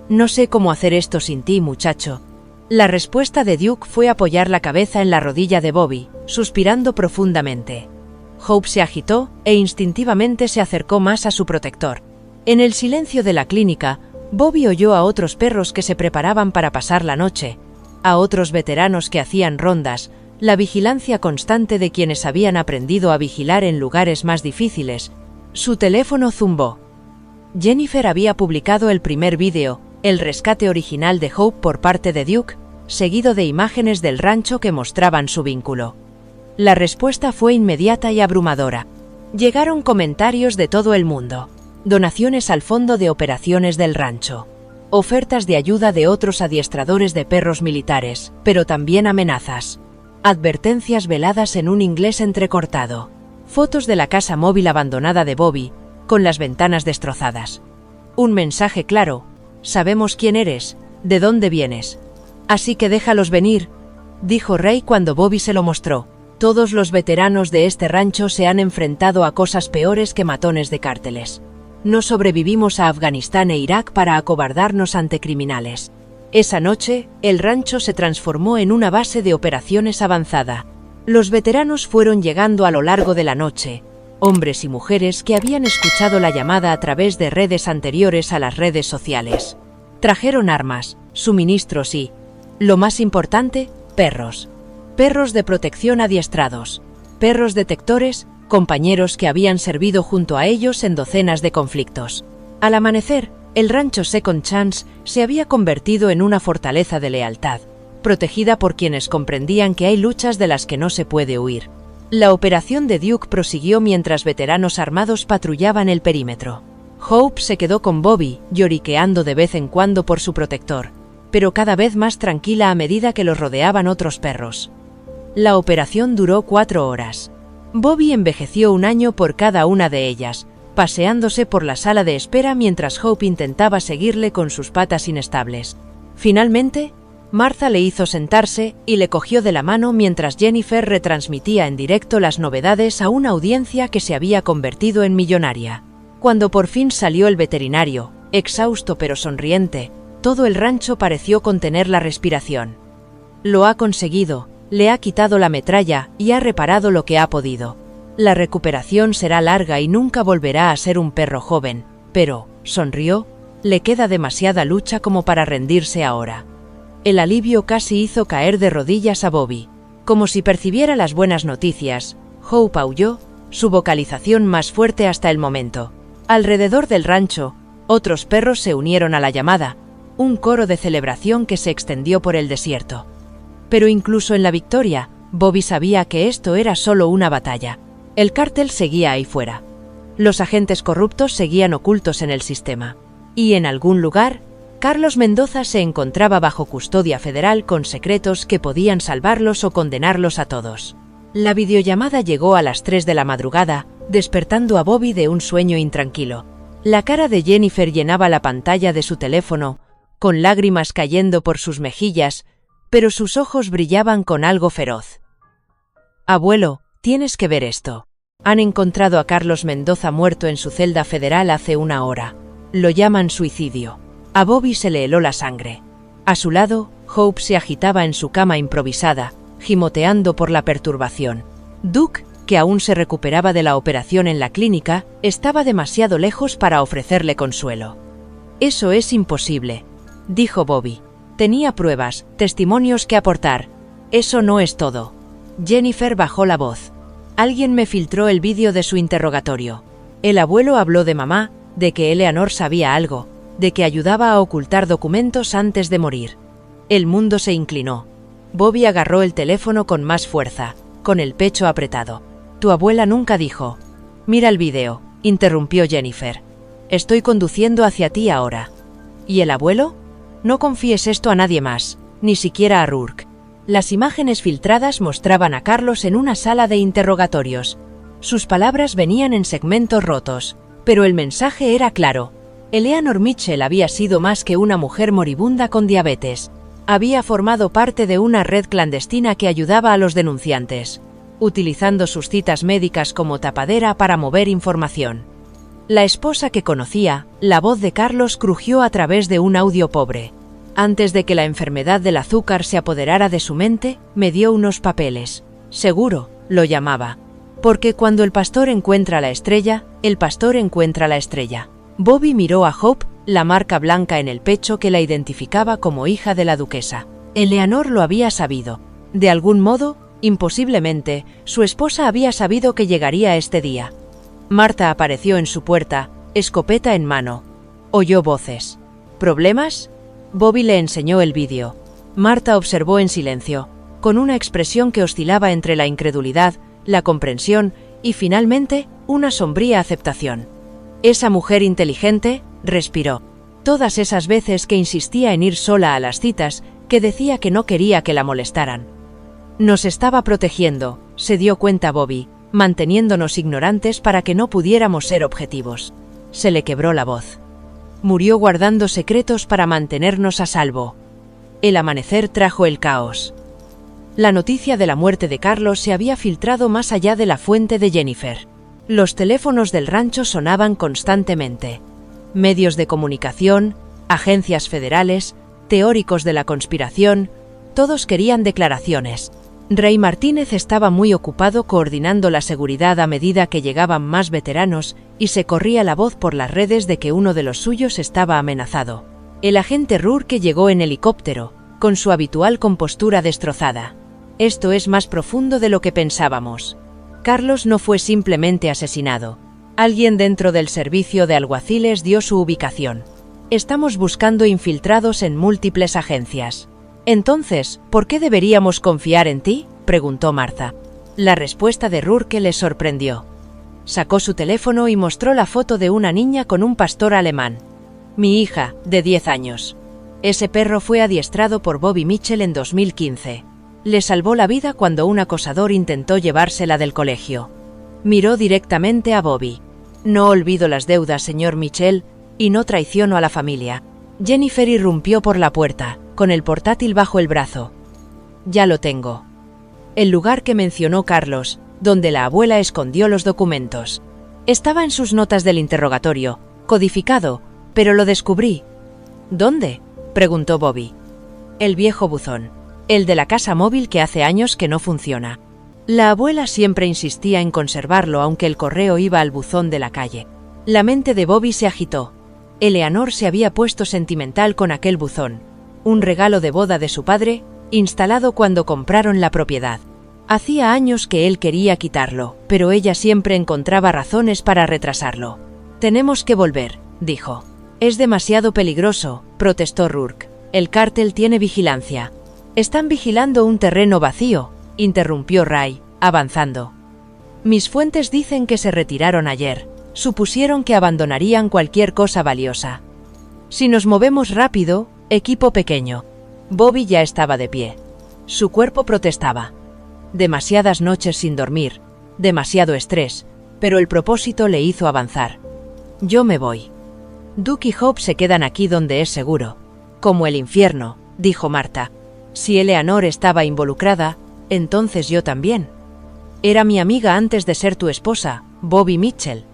No sé cómo hacer esto sin ti, muchacho». La respuesta de Duke fue apoyar la cabeza en la rodilla de Bobby, suspirando profundamente. Hope se agitó e instintivamente se acercó más a su protector. En el silencio de la clínica, Bobby oyó a otros perros que se preparaban para pasar la noche, a otros veteranos que hacían rondas, la vigilancia constante de quienes habían aprendido a vigilar en lugares más difíciles. Su teléfono zumbó. Jennifer había publicado el primer vídeo, el rescate original de Hope por parte de Duke, seguido de imágenes del rancho que mostraban su vínculo. La respuesta fue inmediata y abrumadora. Llegaron comentarios de todo el mundo. Donaciones al fondo de operaciones del rancho. Ofertas de ayuda de otros adiestradores de perros militares, pero también amenazas. Advertencias veladas en un inglés entrecortado. Fotos de la casa móvil abandonada de Bobby, con las ventanas destrozadas. Un mensaje claro: sabemos quién eres, de dónde vienes. Así que déjalos venir, dijo Ray cuando Bobby se lo mostró. Todos los veteranos de este rancho se han enfrentado a cosas peores que matones de cárteles. No sobrevivimos a Afganistán e Irak para acobardarnos ante criminales. Esa noche, el rancho se transformó en una base de operaciones avanzada. Los veteranos fueron llegando a lo largo de la noche, hombres y mujeres que habían escuchado la llamada a través de redes anteriores a las redes sociales. Trajeron armas, suministros y, lo más importante, perros. perros de protección adiestrados, perros detectores, compañeros que habían servido junto a ellos en docenas de conflictos. Al amanecer, el rancho Second Chance se había convertido en una fortaleza de lealtad, protegida por quienes comprendían que hay luchas de las que no se puede huir. La operación de Duke prosiguió mientras veteranos armados patrullaban el perímetro. Hope se quedó con Bobby, lloriqueando de vez en cuando por su protector, pero cada vez más tranquila a medida que los rodeaban otros perros. La operación duró 4 horas. Bobby envejeció 1 año por cada una de ellas, paseándose por la sala de espera mientras Hope intentaba seguirle con sus patas inestables. Finalmente, Martha le hizo sentarse y le cogió de la mano mientras Jennifer retransmitía en directo las novedades a una audiencia que se había convertido en millonaria. Cuando por fin salió el veterinario, exhausto pero sonriente, todo el rancho pareció contener la respiración. Lo ha conseguido, le ha quitado la metralla y ha reparado lo que ha podido. La recuperación será larga y nunca volverá a ser un perro joven, pero, sonrió, le queda demasiada lucha como para rendirse ahora. El alivio casi hizo caer de rodillas a Bobby. Como si percibiera las buenas noticias, Hope aulló, su vocalización más fuerte hasta el momento. Alrededor del rancho, otros perros se unieron a la llamada, un coro de celebración que se extendió por el desierto. Pero incluso en la victoria, Bobby sabía que esto era solo una batalla. El cártel seguía ahí fuera. Los agentes corruptos seguían ocultos en el sistema. Y en algún lugar, Carlos Mendoza se encontraba bajo custodia federal con secretos que podían salvarlos o condenarlos a todos. La videollamada llegó a las 3 de la madrugada, despertando a Bobby de un sueño intranquilo. La cara de Jennifer llenaba la pantalla de su teléfono, con lágrimas cayendo por sus mejillas, pero sus ojos brillaban con algo feroz. «Abuelo, tienes que ver esto. Han encontrado a Carlos Mendoza muerto en su celda federal hace 1 hora. Lo llaman suicidio». A Bobby se le heló la sangre. A su lado, Hope se agitaba en su cama improvisada, gimoteando por la perturbación. Duke, que aún se recuperaba de la operación en la clínica, estaba demasiado lejos para ofrecerle consuelo. «Eso es imposible», dijo Bobby. «Tenía pruebas, testimonios que aportar. Eso no es todo». Jennifer bajó la voz. «Alguien me filtró el vídeo de su interrogatorio. El abuelo habló de mamá, de que Eleanor sabía algo, de que ayudaba a ocultar documentos antes de morir». El mundo se inclinó. Bobby agarró el teléfono con más fuerza, con el pecho apretado. «Tu abuela nunca dijo». «Mira el vídeo», interrumpió Jennifer. «Estoy conduciendo hacia ti ahora». «¿Y el abuelo? No confíes esto a nadie más, ni siquiera a Rourke». Las imágenes filtradas mostraban a Carlos en una sala de interrogatorios. Sus palabras venían en segmentos rotos, pero el mensaje era claro. Eleanor Mitchell había sido más que una mujer moribunda con diabetes. Había formado parte de una red clandestina que ayudaba a los denunciantes, utilizando sus citas médicas como tapadera para mover información. La esposa que conocía, la voz de Carlos crujió a través de un audio pobre. Antes de que la enfermedad del azúcar se apoderara de su mente, me dio unos papeles. Seguro, lo llamaba. Porque cuando el pastor encuentra la estrella, el pastor encuentra la estrella. Bobby miró a Hope, la marca blanca en el pecho que la identificaba como hija de la duquesa. Eleanor lo había sabido. De algún modo, imposiblemente, su esposa había sabido que llegaría este día. Martha apareció en su puerta, escopeta en mano. Oyó voces. ¿Problemas? Bobby le enseñó el vídeo. Martha observó en silencio, con una expresión que oscilaba entre la incredulidad, la comprensión y, finalmente, una sombría aceptación. «Esa mujer inteligente», respiró. Todas esas veces que insistía en ir sola a las citas, que decía que no quería que la molestaran. «Nos estaba protegiendo», se dio cuenta Bobby, manteniéndonos ignorantes para que no pudiéramos ser objetivos. Se le quebró la voz. «Murió guardando secretos para mantenernos a salvo». El amanecer trajo el caos. La noticia de la muerte de Carlos se había filtrado más allá de la fuente de Jennifer. Los teléfonos del rancho sonaban constantemente. Medios de comunicación, agencias federales, teóricos de la conspiración, todos querían declaraciones. Rey Martínez estaba muy ocupado coordinando la seguridad a medida que llegaban más veteranos y se corría la voz por las redes de que uno de los suyos estaba amenazado. El agente Rourke llegó en helicóptero, con su habitual compostura destrozada. esto es más profundo de lo que pensábamos. Carlos no fue simplemente asesinado. Alguien dentro del servicio de alguaciles dio su ubicación. Estamos buscando infiltrados en múltiples agencias. Entonces, ¿por qué deberíamos confiar en ti?, preguntó Martha. La respuesta de Rourke le sorprendió. Sacó su teléfono y mostró la foto de una niña con un pastor alemán. Mi hija, de 10 años. Ese perro fue adiestrado por Bobby Mitchell en 2015. Le salvó la vida cuando un acosador intentó llevársela del colegio. Miró directamente a Bobby. No olvido las deudas, señor Mitchell, y no traiciono a la familia. Jennifer irrumpió por la puerta, con el portátil bajo el brazo. Ya lo tengo. El lugar que mencionó Carlos, donde la abuela escondió los documentos. Estaba en sus notas del interrogatorio, codificado, pero lo descubrí. ¿Dónde?, preguntó Bobby. El viejo buzón. El de la casa móvil que hace años que no funciona. La abuela siempre insistía en conservarlo aunque el correo iba al buzón de la calle. La mente de Bobby se agitó. Eleanor se había puesto sentimental con aquel buzón. Un regalo de boda de su padre, instalado cuando compraron la propiedad. Hacía años que él quería quitarlo, pero ella siempre encontraba razones para retrasarlo. Tenemos que volver, dijo. Es demasiado peligroso, protestó Rourke. El cártel tiene vigilancia. Están vigilando un terreno vacío, interrumpió Ray, avanzando. Mis fuentes dicen que se retiraron ayer. Supusieron que abandonarían cualquier cosa valiosa. Si nos movemos rápido, equipo pequeño. Bobby ya estaba de pie. Su cuerpo protestaba. Demasiadas noches sin dormir, demasiado estrés, pero el propósito le hizo avanzar. Yo me voy. Duke y Hope se quedan aquí donde es seguro. Como el infierno, dijo Martha. Si Eleanor estaba involucrada, entonces yo también. Era mi amiga antes de ser tu esposa, Bobby Mitchell.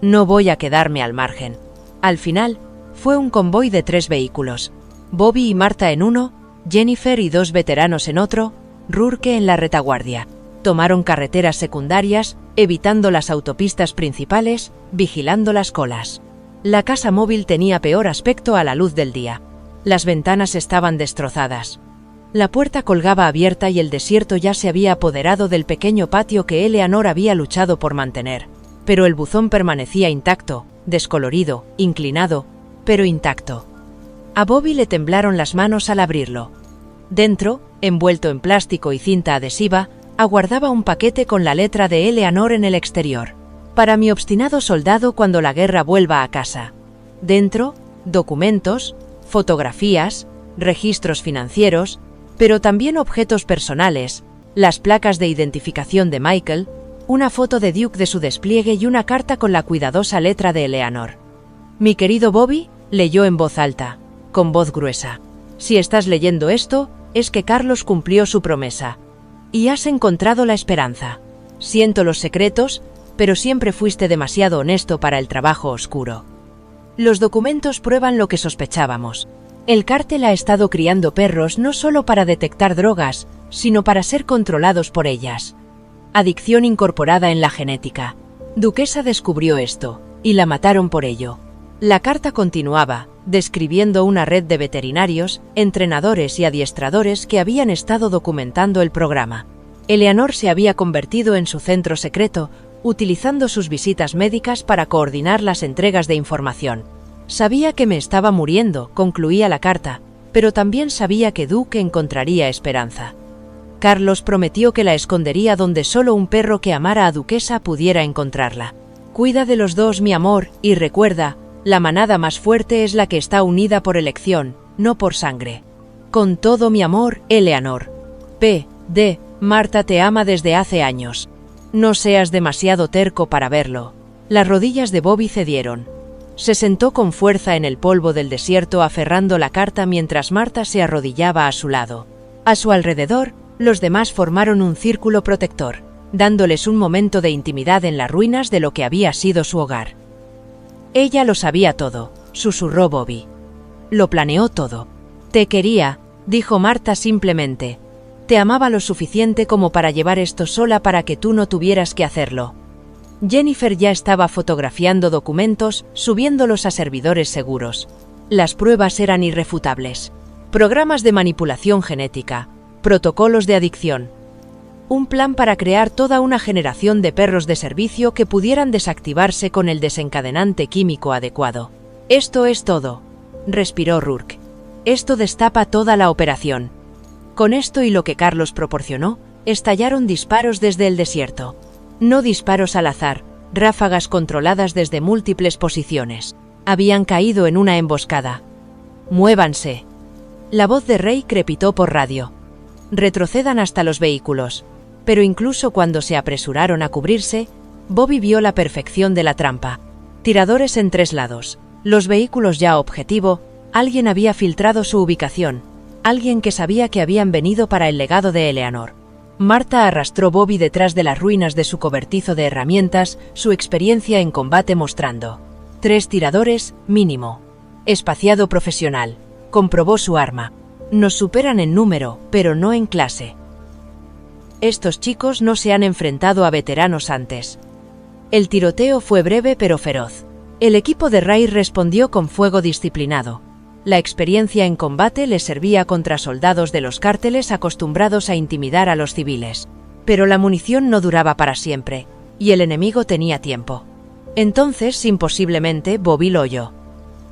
No voy a quedarme al margen. Al final, fue un convoy de 3 vehículos. Bobby y Martha en uno, Jennifer y 2 veteranos en otro, Rourke en la retaguardia. Tomaron carreteras secundarias, evitando las autopistas principales, vigilando las colas. La casa móvil tenía peor aspecto a la luz del día. Las ventanas estaban destrozadas. La puerta colgaba abierta y el desierto ya se había apoderado del pequeño patio que Eleanor había luchado por mantener. Pero el buzón permanecía intacto, descolorido, inclinado, pero intacto. A Bobby le temblaron las manos al abrirlo. Dentro, envuelto en plástico y cinta adhesiva, aguardaba un paquete con la letra de Eleanor en el exterior. Para mi obstinado soldado cuando la guerra vuelva a casa. Dentro, documentos, fotografías, registros financieros, pero también objetos personales, las placas de identificación de Michael, una foto de Duke de su despliegue y una carta con la cuidadosa letra de Eleanor. Mi querido Bobby, leyó en voz alta, con voz gruesa. Si estás leyendo esto, es que Carlos cumplió su promesa. Y has encontrado la esperanza. Siento los secretos, pero siempre fuiste demasiado honesto para el trabajo oscuro. Los documentos prueban lo que sospechábamos. El cártel ha estado criando perros no solo para detectar drogas, sino para ser controlados por ellas. Adicción incorporada en la genética. Duquesa descubrió esto, y la mataron por ello. La carta continuaba, describiendo una red de veterinarios, entrenadores y adiestradores que habían estado documentando el programa. Eleanor se había convertido en su centro secreto, utilizando sus visitas médicas para coordinar las entregas de información. Sabía que me estaba muriendo, concluía la carta, pero también sabía que Duke encontraría esperanza. Carlos prometió que la escondería donde solo un perro que amara a Duquesa pudiera encontrarla. Cuida de los dos, mi amor, y recuerda, la manada más fuerte es la que está unida por elección, no por sangre. Con todo mi amor, Eleanor. P.D. Martha te ama desde hace años. No seas demasiado terco para verlo. Las rodillas de Bobby cedieron. Se sentó con fuerza en el polvo del desierto aferrando la carta mientras Martha se arrodillaba a su lado. A su alrededor, los demás formaron un círculo protector, dándoles un momento de intimidad en las ruinas de lo que había sido su hogar. Ella lo sabía todo, susurró Bobby. Lo planeó todo. Te quería, dijo Martha simplemente. Te amaba lo suficiente como para llevar esto sola para que tú no tuvieras que hacerlo. Jennifer ya estaba fotografiando documentos, subiéndolos a servidores seguros. Las pruebas eran irrefutables. Programas de manipulación genética, protocolos de adicción, Un plan para crear toda una generación de perros de servicio que pudieran desactivarse con el desencadenante químico adecuado. Esto es todo, respiró Rourke. Esto destapa toda la operación. Con esto y lo que Carlos proporcionó, estallaron disparos desde el desierto. No disparos al azar, ráfagas controladas desde múltiples posiciones. Habían caído en una emboscada. ¡Muévanse! La voz de Ray crepitó por radio. Retrocedan hasta los vehículos. Pero incluso cuando se apresuraron a cubrirse, Bobby vio la perfección de la trampa. Tiradores en 3 lados. Los vehículos ya objetivo. Alguien había filtrado su ubicación. Alguien que sabía que habían venido para el legado de Eleanor. Marta arrastró Bobby detrás de las ruinas de su cobertizo de herramientas, su experiencia en combate mostrando. 3 tiradores, mínimo. Espaciado profesional. Comprobó su arma. Nos superan en número, pero no en clase. Estos chicos no se han enfrentado a veteranos antes. El tiroteo fue breve pero feroz. El equipo de Ray respondió con fuego disciplinado. La experiencia en combate les servía contra soldados de los cárteles acostumbrados a intimidar a los civiles. Pero la munición no duraba para siempre, y el enemigo tenía tiempo. Entonces, imposiblemente, Bobby lo oyó.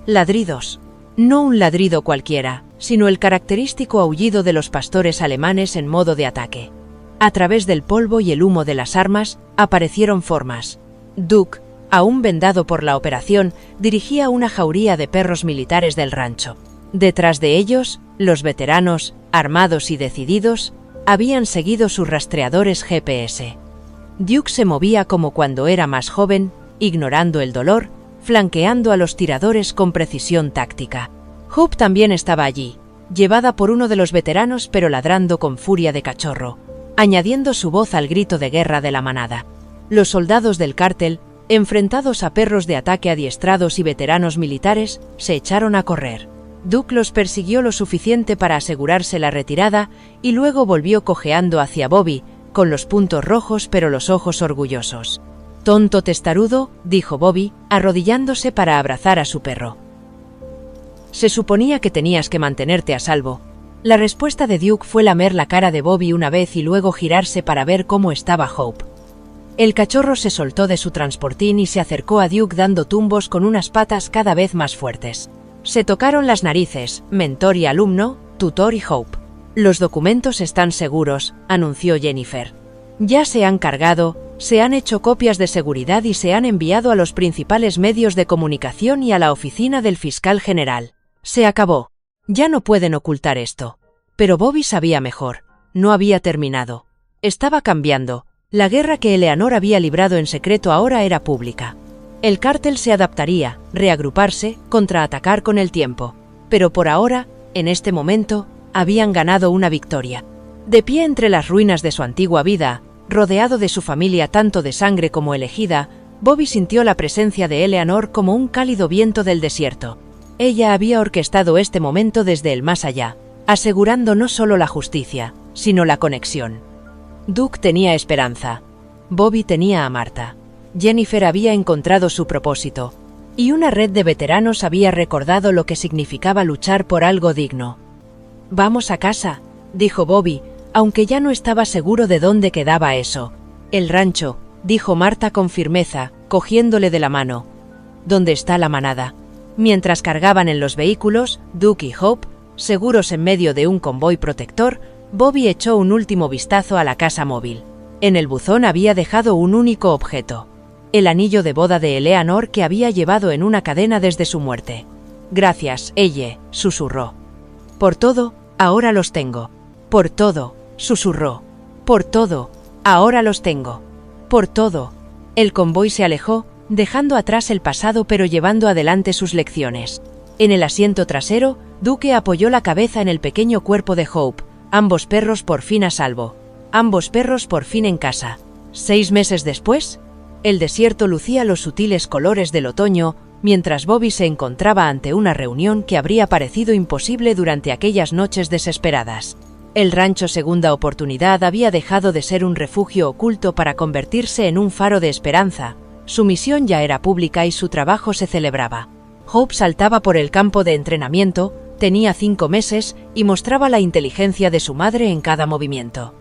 Ladridos. No un ladrido cualquiera, sino el característico aullido de los pastores alemanes en modo de ataque. A través del polvo y el humo de las armas, aparecieron formas. Duke, aún vendado por la operación, dirigía una jauría de perros militares del rancho. Detrás de ellos, los veteranos, armados y decididos, habían seguido sus rastreadores GPS. Duke se movía como cuando era más joven, ignorando el dolor, flanqueando a los tiradores con precisión táctica. Hope también estaba allí, llevada por uno de los veteranos pero ladrando con furia de cachorro, añadiendo su voz al grito de guerra de la manada. Los soldados del cártel, enfrentados a perros de ataque adiestrados y veteranos militares, se echaron a correr. Duke los persiguió lo suficiente para asegurarse la retirada y luego volvió cojeando hacia Bobby, con los puntos rojos pero los ojos orgullosos. «Tonto testarudo», dijo Bobby, arrodillándose para abrazar a su perro. «Se suponía que tenías que mantenerte a salvo». La respuesta de Duke fue lamer la cara de Bobby una vez y luego girarse para ver cómo estaba Hope. El cachorro se soltó de su transportín y se acercó a Duke dando tumbos con unas patas cada vez más fuertes. Se tocaron las narices, mentor y alumno, tutor y Hope. «Los documentos están seguros», anunció Jennifer. «Ya se han cargado, se han hecho copias de seguridad y se han enviado a los principales medios de comunicación y a la oficina del fiscal general. Se acabó. Ya no pueden ocultar esto». Pero Bobby sabía mejor. No había terminado. Estaba cambiando. La guerra que Eleanor había librado en secreto ahora era pública. El cártel se adaptaría, reagruparse, contraatacar con el tiempo. Pero por ahora, en este momento, habían ganado una victoria. De pie entre las ruinas de su antigua vida, rodeado de su familia tanto de sangre como elegida, Bobby sintió la presencia de Eleanor como un cálido viento del desierto. Ella había orquestado este momento desde el más allá, asegurando no solo la justicia, sino la conexión. Duke tenía esperanza. Bobby tenía a Marta. Jennifer había encontrado su propósito. Y una red de veteranos había recordado lo que significaba luchar por algo digno. «Vamos a casa», dijo Bobby, aunque ya no estaba seguro de dónde quedaba eso. «El rancho», dijo Marta con firmeza, cogiéndole de la mano. «¿Dónde está la manada?». Mientras cargaban en los vehículos, Duke y Hope, seguros en medio de un convoy protector, Bobby echó un último vistazo a la casa móvil. En el buzón había dejado un único objeto: el anillo de boda de Eleanor que había llevado en una cadena desde su muerte. «Gracias, Elle», susurró. «Por todo, ahora los tengo». «Por todo», susurró. «Por todo, ahora los tengo». «Por todo». El convoy se alejó, dejando atrás el pasado pero llevando adelante sus lecciones. En el asiento trasero, Duke apoyó la cabeza en el pequeño cuerpo de Hope. Ambos perros por fin a salvo. Ambos perros por fin en casa. 6 meses después, el desierto lucía los sutiles colores del otoño, mientras Bobby se encontraba ante una reunión que habría parecido imposible durante aquellas noches desesperadas. El rancho Segunda Oportunidad había dejado de ser un refugio oculto para convertirse en un faro de esperanza. Su misión ya era pública y su trabajo se celebraba. Hope saltaba por el campo de entrenamiento, tenía 5 meses y mostraba la inteligencia de su madre en cada movimiento.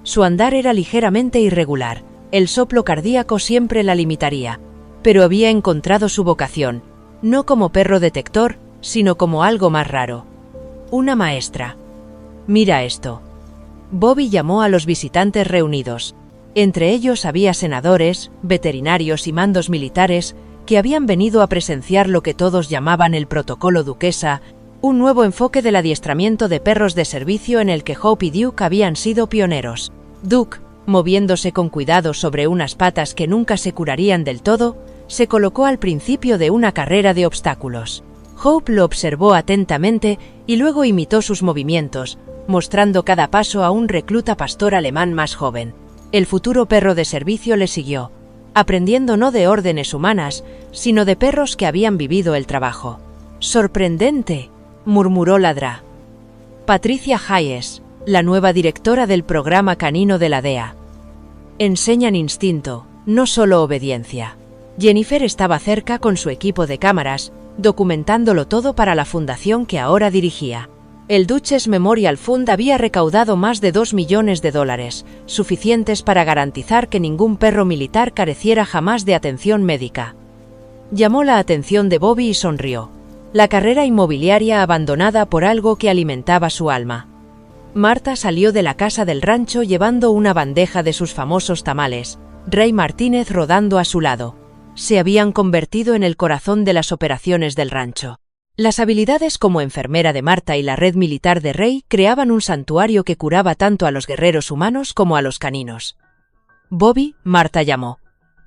Su andar era ligeramente irregular, el soplo cardíaco siempre la limitaría, pero había encontrado su vocación, no como perro detector, sino como algo más raro. Una maestra. Mira esto. Bobby llamó a los visitantes reunidos. Entre ellos había senadores, veterinarios y mandos militares que habían venido a presenciar lo que todos llamaban el protocolo Duquesa, un nuevo enfoque del adiestramiento de perros de servicio en el que Hope y Duke habían sido pioneros. Duke, moviéndose con cuidado sobre unas patas que nunca se curarían del todo, se colocó al principio de una carrera de obstáculos. Hope lo observó atentamente y luego imitó sus movimientos, mostrando cada paso a un recluta pastor alemán más joven. El futuro perro de servicio le siguió, aprendiendo no de órdenes humanas, sino de perros que habían vivido el trabajo. «Sorprendente», murmuró la Dra. Patricia Hayes, la nueva directora del programa canino de la DEA. «Enseñan instinto, no solo obediencia». Jennifer estaba cerca con su equipo de cámaras, documentándolo todo para la fundación que ahora dirigía. El Duchess Memorial Fund había recaudado más de $2 millones, suficientes para garantizar que ningún perro militar careciera jamás de atención médica. Llamó la atención de Bobby y sonrió. La carrera inmobiliaria abandonada por algo que alimentaba su alma. Marta salió de la casa del rancho llevando una bandeja de sus famosos tamales, Rey Martínez rodando a su lado. Se habían convertido en el corazón de las operaciones del rancho. Las habilidades como enfermera de Marta y la red militar de Rey creaban un santuario que curaba tanto a los guerreros humanos como a los caninos. «Bobby», Marta llamó.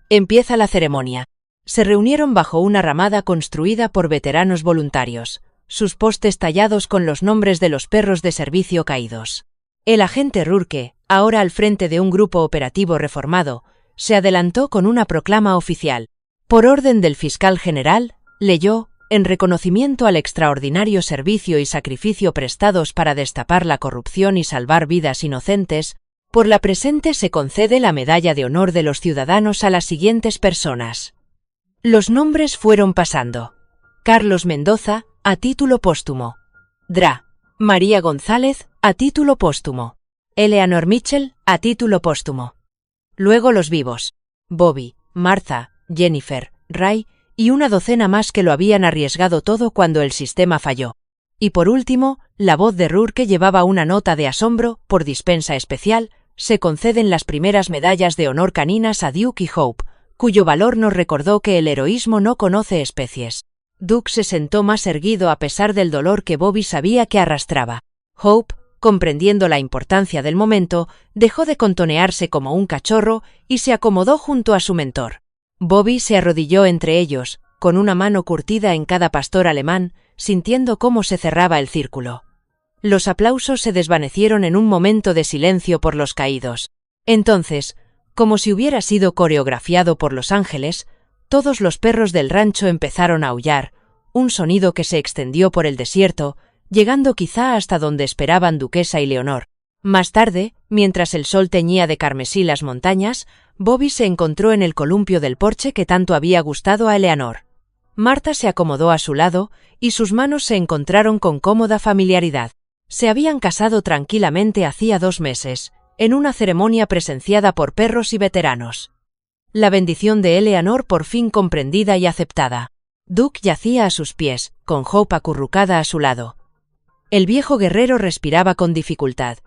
«Empieza la ceremonia». Se reunieron bajo una ramada construida por veteranos voluntarios, sus postes tallados con los nombres de los perros de servicio caídos. El agente Rourke, ahora al frente de un grupo operativo reformado, se adelantó con una proclama oficial. Por orden del fiscal general, leyó, en reconocimiento al extraordinario servicio y sacrificio prestados para destapar la corrupción y salvar vidas inocentes, por la presente se concede la Medalla de Honor de los Ciudadanos a las siguientes personas. Los nombres fueron pasando. Carlos Mendoza, a título póstumo. Dra. María González, a título póstumo. Eleanor Mitchell, a título póstumo. Luego los vivos. Bobby, Martha, Jennifer, Ray y una docena más que lo habían arriesgado todo cuando el sistema falló. Y por último, la voz de Rourke llevaba una nota de asombro. Por dispensa especial, se conceden las primeras medallas de honor caninas a Duke y Hope, cuyo valor nos recordó que el heroísmo no conoce especies. Duke se sentó más erguido a pesar del dolor que Bobby sabía que arrastraba. Hope, comprendiendo la importancia del momento, dejó de contonearse como un cachorro y se acomodó junto a su mentor. Bobby se arrodilló entre ellos, con una mano curtida en cada pastor alemán, sintiendo cómo se cerraba el círculo. Los aplausos se desvanecieron en un momento de silencio por los caídos. Entonces, como si hubiera sido coreografiado por los ángeles, todos los perros del rancho empezaron a aullar, un sonido que se extendió por el desierto, llegando quizá hasta donde esperaban Duquesa y Leonor. Más tarde, mientras el sol teñía de carmesí las montañas, Bobby se encontró en el columpio del porche que tanto había gustado a Eleanor. Marta se acomodó a su lado, y sus manos se encontraron con cómoda familiaridad. Se habían casado tranquilamente hacía 2 meses, en una ceremonia presenciada por perros y veteranos. La bendición de Eleanor por fin comprendida y aceptada. Duke yacía a sus pies, con Hope acurrucada a su lado. El viejo guerrero respiraba con dificultad.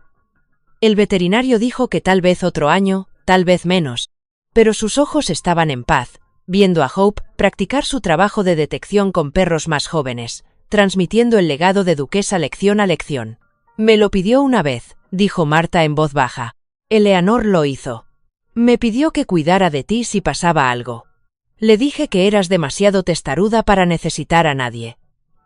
El veterinario dijo que tal vez otro año, tal vez menos, pero sus ojos estaban en paz, viendo a Hope practicar su trabajo de detección con perros más jóvenes, transmitiendo el legado de Duquesa lección a lección. «Me lo pidió una vez», dijo Marta en voz baja. «Eleanor lo hizo. Me pidió que cuidara de ti si pasaba algo. Le dije que eras demasiado testaruda para necesitar a nadie».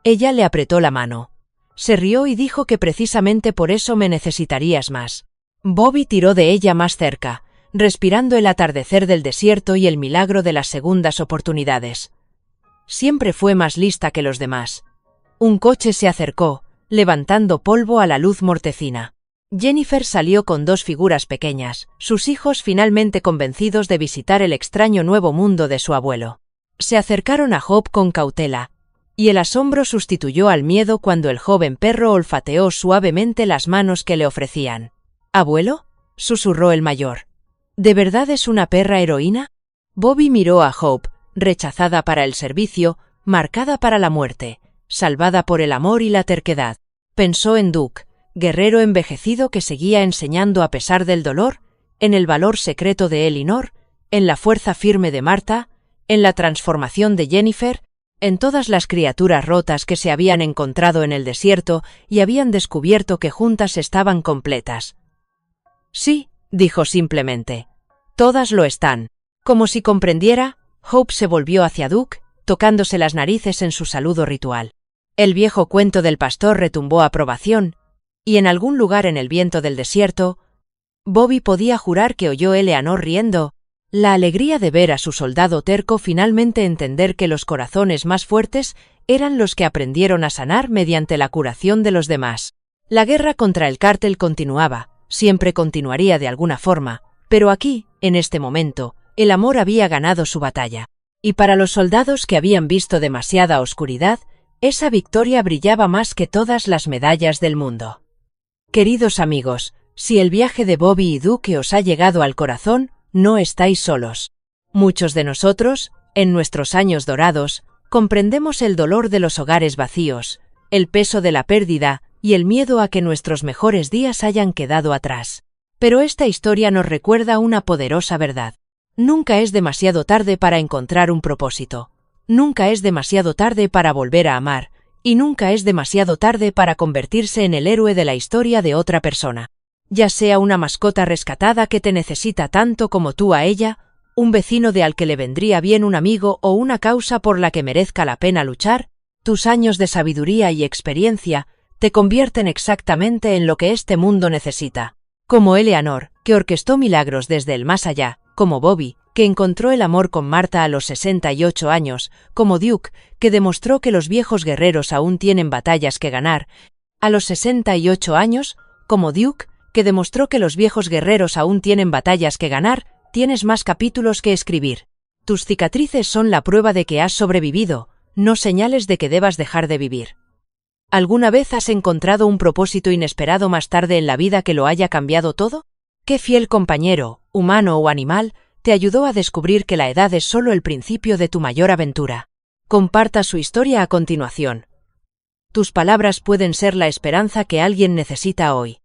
Ella le apretó la mano. Se rió y dijo que precisamente por eso me necesitarías más. Bobby tiró de ella más cerca, respirando el atardecer del desierto y el milagro de las segundas oportunidades. Siempre fue más lista que los demás. Un coche se acercó, levantando polvo a la luz mortecina. Jennifer salió con 2 figuras pequeñas, sus hijos finalmente convencidos de visitar el extraño nuevo mundo de su abuelo. Se acercaron a Hope con cautela, y el asombro sustituyó al miedo cuando el joven perro olfateó suavemente las manos que le ofrecían. «¿Abuelo?», susurró el mayor. ¿De verdad es una perra heroína? Bobby miró a Hope, rechazada para el servicio, marcada para la muerte, salvada por el amor y la terquedad. Pensó en Duke, guerrero envejecido que seguía enseñando a pesar del dolor, en el valor secreto de Elinor, en la fuerza firme de Martha, en la transformación de Jennifer, en todas las criaturas rotas que se habían encontrado en el desierto y habían descubierto que juntas estaban completas. Sí, dijo simplemente. Todas lo están. Como si comprendiera, Hope se volvió hacia Duke, tocándose las narices en su saludo ritual. El viejo cuento del pastor retumbó aprobación, y en algún lugar en el viento del desierto, Bobby podía jurar que oyó a Eleanor riendo, la alegría de ver a su soldado terco finalmente entender que los corazones más fuertes eran los que aprendieron a sanar mediante la curación de los demás. La guerra contra el cártel continuaba, siempre continuaría de alguna forma, pero aquí, en este momento, el amor había ganado su batalla. Y para los soldados que habían visto demasiada oscuridad, esa victoria brillaba más que todas las medallas del mundo. Queridos amigos, si el viaje de Bobby y Duke os ha llegado al corazón, no estáis solos. Muchos de nosotros, en nuestros años dorados, comprendemos el dolor de los hogares vacíos, el peso de la pérdida y el miedo a que nuestros mejores días hayan quedado atrás. Pero esta historia nos recuerda una poderosa verdad. Nunca es demasiado tarde para encontrar un propósito. Nunca es demasiado tarde para volver a amar, y nunca es demasiado tarde para convertirse en el héroe de la historia de otra persona. Ya sea una mascota rescatada que te necesita tanto como tú a ella, un vecino de al que le vendría bien un amigo o una causa por la que merezca la pena luchar, tus años de sabiduría y experiencia te convierten exactamente en lo que este mundo necesita. Como Eleanor, que orquestó milagros desde el más allá, como Bobby, que encontró el amor con Martha a los 68 años, como Duke, que demostró que los viejos guerreros aún tienen batallas que ganar, a los 68 años, como Duke, que demostró que los viejos guerreros aún tienen batallas que ganar, tienes más capítulos que escribir. Tus cicatrices son la prueba de que has sobrevivido, no señales de que debas dejar de vivir. ¿Alguna vez has encontrado un propósito inesperado más tarde en la vida que lo haya cambiado todo? ¿Qué fiel compañero, humano o animal, te ayudó a descubrir que la edad es solo el principio de tu mayor aventura? Comparta su historia a continuación. Tus palabras pueden ser la esperanza que alguien necesita hoy.